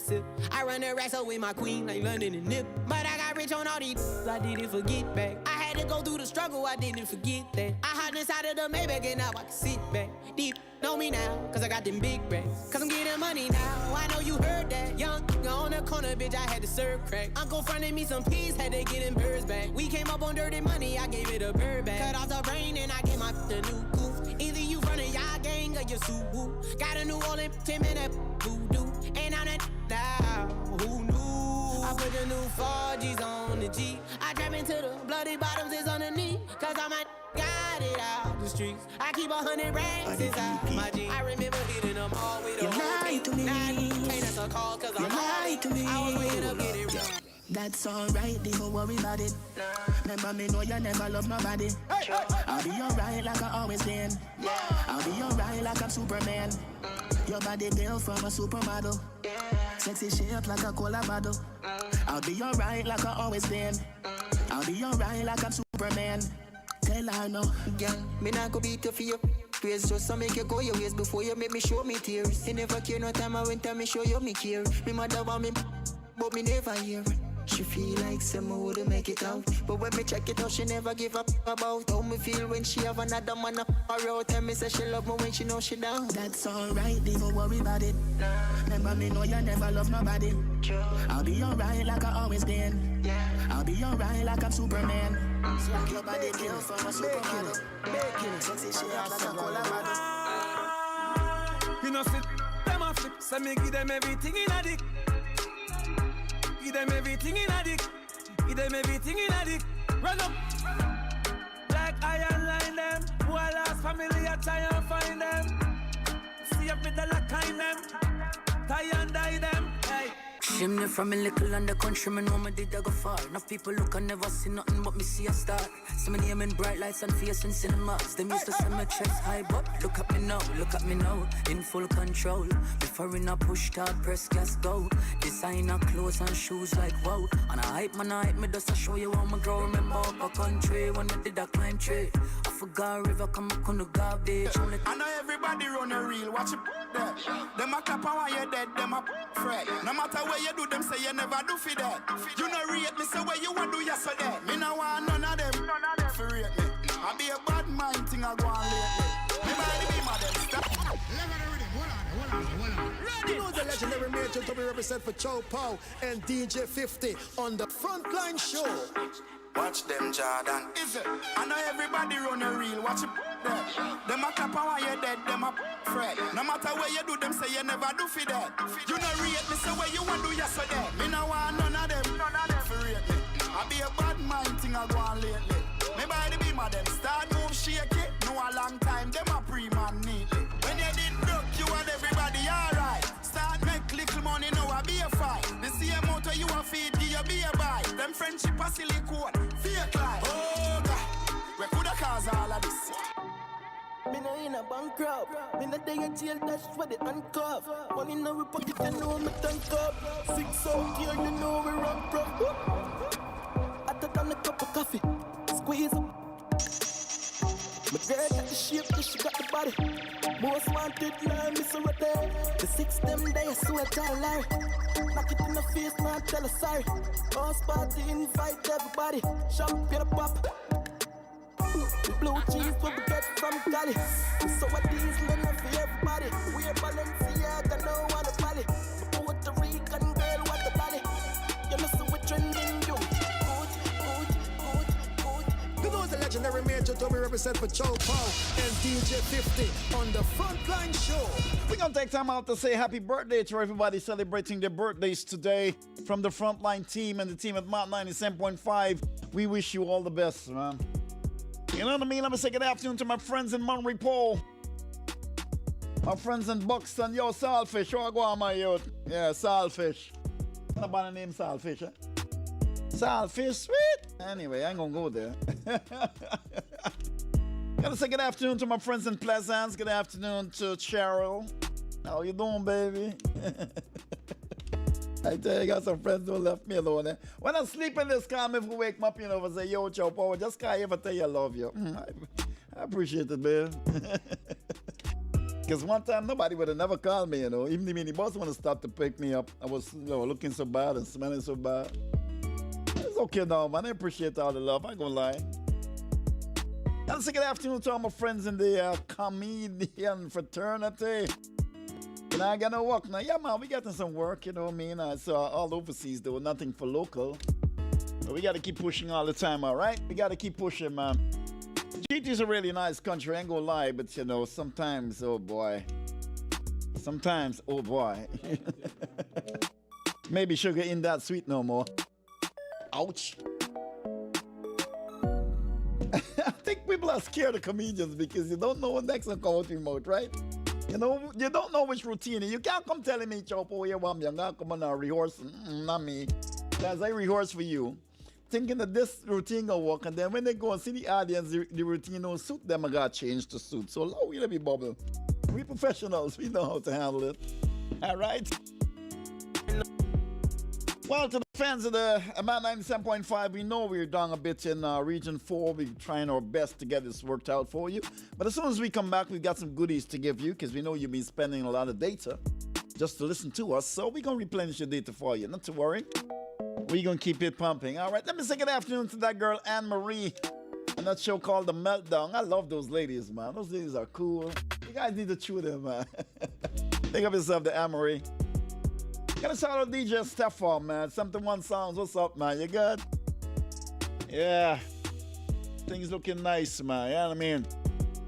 I run the racks up with my queen, like London and Nip. But I got rich on all these, I didn't forget back. I had to go through the struggle, I didn't forget that. I hopped inside of the Maybach and now I can sit back. Deep, know me now, cause I got them big racks. Cause I'm getting money now, I know you heard that. Young, on the corner, bitch, I had to serve crack. Uncle fronted me some peas, had to get them birds back. We came up on dirty money, I gave it a bird back. Cut off the brain and I gave my the new goof. Either you running y'all gang or you Subaru. Got a New Orleans 10-minute voodoo. And I'm that now, who knew? I put the new 4Gs on the G. I trap into the bloody bottoms is underneath. Cause I'm a got it out the streets. I keep 100 racks inside my jeans. I remember hitting them all with a whole team. To me. Now I can't answer call cause I'm high. To me. I was waking up getting wrong. That's alright, don't worry about it. Remember me know you never love nobody. I'll be alright like I always been. I'll be alright like I'm Superman. Your body built from a supermodel. Sexy shape like a cola bottle. I'll be alright like I always been. I'll be alright like I'm Superman. Tell her no. Girl, me not go beat you for your ways. Just to make you go your ways before you make me show me tears. You never care no time I went and me show you me care. Me mother want me, but me never hear. She feel like someone would make it out. But when me check it out, she never give up about how me feel when she have another man up her out. Tell me say she love me when she know she down. That's alright, don't worry about it. Remember me know you never love nobody. I'll be alright like I always been. I'll be alright like I'm Superman. Your body built from a supermodel. Sexy shit like a cola bottle. You know sit them a flip, so me give them everything in a dick. Give them everything in a dick. Give them everything in a dick. Run up. Like iron line them. Who I lost family, I try and find them. See up with the lock kind them. Tie and die them. Hey. Shame me from a little under country, me know me did I go far. Enough people look and never see nothing but me see a star. So many name in bright lights and face in cinemas. Them used to send my chest high, but look at me now, in full control. Before in a push start, press gas go. Designer clothes and shoes like wow. And I hype me just to show you how me grow. Remember up a country when I did a climb tree. I forgot river come up on the garbage. I know everybody run a reel, watch it there. Them a clap and while you're dead, them a fret. No matter where you do, them say you never do for that. You no rate me, say where you want do yesterday. Me no want none of them for rate me. I be a bad mind thing I go on lately. Me body be my them stop. You know the legendary major to be represented for Chow Pow and DJ 50 on the Frontline Show. Watch them, Jordan. Is it? I know everybody run a reel. Watch it there. Them a clap and while you're dead, them a fret. No matter where you do, them say you never do for that. You no rate me, say where you want do yesterday. Me no want none of them for rate me. I be a bad mind thing I go on lately. Me body be my them start move shaky. No a long time, them a pre-man neatly. When you did broke, you and everybody alright. Start make little money, now I be a fight. The same motor you a feed, give you be a buy. Them friendship a silicone, fake life. Oh God, we coulda cause all of this. Me no in a bankrupt. Me no day in jail, that's where they handcuff. Money in our pocket, you know me tank up. 6 out here, you know we run pro. Hotter than a cup of coffee. Squeeze up. My girl got the shape, but she got the body. Most wanted, like Miss Rotte. The 6 them days, so I tell Larry. Knock it in the face, now tell her sorry. House party, invite everybody. Champagne pop. The blue cheese what we get from Cali. So what these men are for everybody. We're Balenciaga, no one to Bali. Puerto Rican girl, what the body. You listen with trending, you. You know the legendary major to be represented for Chow Pow and DJ 50 on the Frontline Show. We're going to take time out to say happy birthday to everybody celebrating their birthdays today. From the Frontline team and the team at Maad 97.5, we wish you all the best, man. You know what I mean? Let me say good afternoon to my friends in Monterey-Pole. My friends in Buxton. Yo, Saltfish. How I go on, my youth? Yeah, Saltfish. What about the name Saltfish, eh? Saltfish, sweet. Anyway, I ain't gonna go there. Gotta say good afternoon to my friends in Pleasance. Good afternoon to Cheryl. How you doing, baby? I tell you, I got some friends who left me alone. Eh? When I sleep in this car, if you wake me up, you know, and say, yo, Chow Power, just can't ever tell you I love you. I appreciate it, man. Because one time, nobody would have never called me, you know. Even the minibus want to stop to pick me up. I was looking so bad and smelling so bad. It's okay now, man. I appreciate all the love. I ain't gonna lie. And say good afternoon to all my friends in the comedian fraternity. And I got no work now. Yeah, man, we getting some work, you know what I mean? So all overseas, though, nothing for local. But we got to keep pushing all the time, all right? We got to keep pushing, man. GT is a really nice country, I ain't gonna lie, but, you know, sometimes, oh, boy. Sometimes, oh, boy. Maybe sugar ain't that sweet no more. Ouch. I think people are scared of comedians because you don't know what next will come out your mouth, right? You know, you don't know which routine. You can't come telling me, Chop, oh, I'm gonna come on and rehearse. Not me. As I rehearse for you, thinking that this routine gonna work, and then when they go and see the audience, the routine don't suit them, I gotta change to suit. So, let me bubble. We professionals. We know how to handle it. All right. Well, to the fans of the Maad 97.5, we know we're down a bit in Region 4. We're trying our best to get this worked out for you. But as soon as we come back, we've got some goodies to give you because we know you've been spending a lot of data just to listen to us. So we're going to replenish your data for you. Not to worry. We're going to keep it pumping. All right, let me say good afternoon to that girl, Anne-Marie, on that show called The Meltdown. I love those ladies, man. Those ladies are cool. You guys need to chew them, man. Think of yourself, the Anne-Marie. Gotta shout out DJ Stefan, man. Something One Sounds. What's up, man? You good? Yeah. Things looking nice, man. You know what I mean?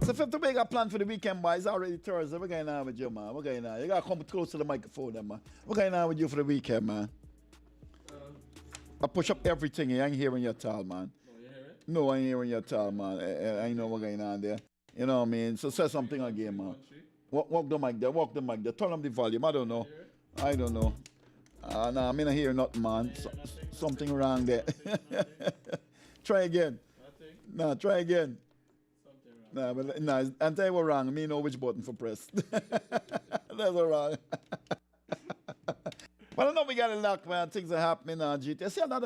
So, Fifth Way got planned for the weekend, boys. It's already Thursday. We're going on with you, man. We're going on. You gotta come close to the microphone, then, man. We're going on with you for the weekend, man. I push up everything here. I ain't hearing your tall, man. No, you hear it? No, I ain't hearing your tall, man. I know what's going on there. You know what I mean? So, say something again, man. Walk the mic there. Walk the mic there. Turn up the volume. I don't know. I don't know. Nah, I'm not hearing nothing, man. Something wrong there. Try again. Nothing? Nah, try again. Something wrong. Nah, I'll tell you what wrong. Me know which button for press. That's all wrong. But I know we got a luck, man. Things are happening on GT. I see a lot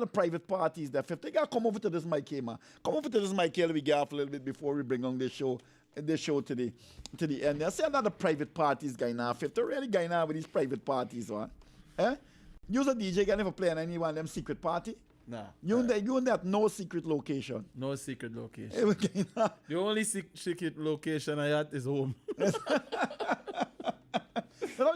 of private parties there. If they got to come over to this mic here, man. Come over to this mic here. We get off a little bit before we bring on this show to the end. I see a lot of private parties going on. If they're really going on with these private parties, man. Eh? You as a DJ can never play in any one of them secret party? Nah. You in that no secret location. No secret location. The only secret location I had is home.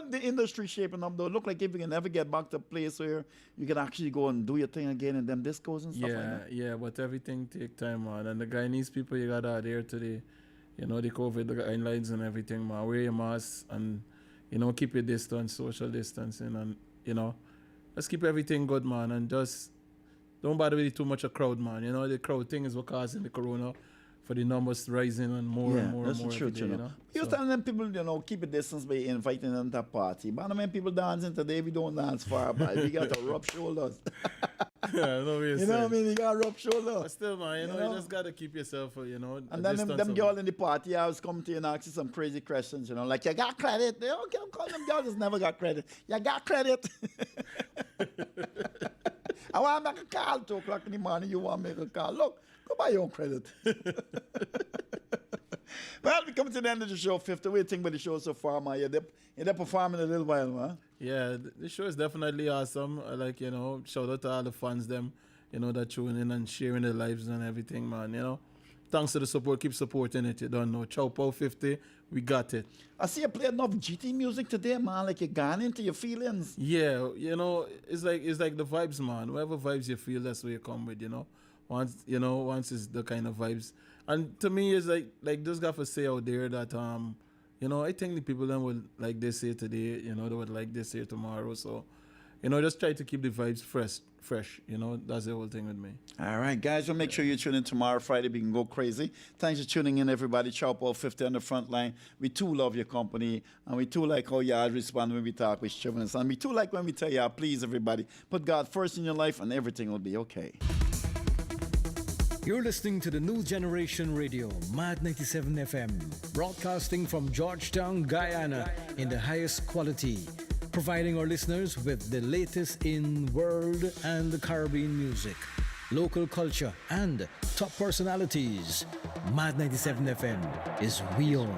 The industry shaping up though. Look like if you can ever get back to a place where you can actually go and do your thing again and them discos and stuff like that. Yeah, but everything take time, man. And the Guyanese people you got out there today, you know, the COVID guidelines and everything, man. Wear your mask and, you know, keep your distance, social distancing, and, you know, let's keep everything good, man. And just don't bother with too much a crowd, man. You know, the crowd thing is what causing the corona for the numbers rising and more and more that's and more. the truth, day, you know. You're telling them people, you know, keep a distance by inviting them to a party. But when people dancing today, we don't dance far, but we got to rub shoulders. Yeah, no, you know what I mean? You got to rub shoulders. But still, man, you know, you just got to keep yourself, you know, and then them girls in the party house come to you and ask you some crazy questions, you know, like, you got credit? They don't care, call them girls just never got credit. You got credit? I want to make a call 2 o'clock in the morning. You want to make a call. Look, go buy your own credit. Well, we come to the end of the show, Fifth. What do you think about the show so far, man? You're performing a little while, man. Yeah, the show is definitely awesome. Like, you know, shout out to all the fans, them, you know, that tune in and sharing their lives and everything, man, you know. Thanks to the support. Keep supporting it. You don't know. Chow Pow 50, we got it. I see you play enough GT music today, man. Like, you're gone into your feelings. Yeah, you know, it's like the vibes, man. Whatever vibes you feel, that's where you come with, you know. Once it's the kind of vibes. And to me, it's like just got to say out there that, you know, I think the people then would like this here today, you know, they would like this here tomorrow. So, you know, just try to keep the vibes fresh, you know, that's the whole thing with me. All right, guys, well, make sure you tune in tomorrow, Friday. We can go crazy. Thanks for tuning in, everybody. Chow Pow 50 on the front line. We too love your company, and we too like how y'all respond when we talk with children. And we too like when we tell y'all, please, everybody, put God first in your life, and everything will be okay. You're listening to the New Generation Radio, Maad 97 FM, broadcasting from Georgetown, Guyana, in the highest quality, providing our listeners with the latest in world and Caribbean music, local culture, and top personalities. Maad 97 FM is we own.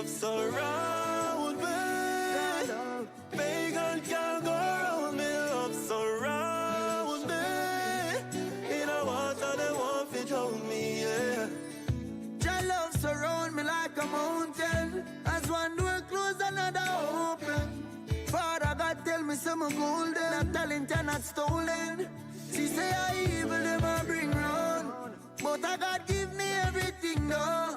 Surround me, pagan can't go round me, love surround. and not stolen. She say I evil them I bring round, but I God give me everything now.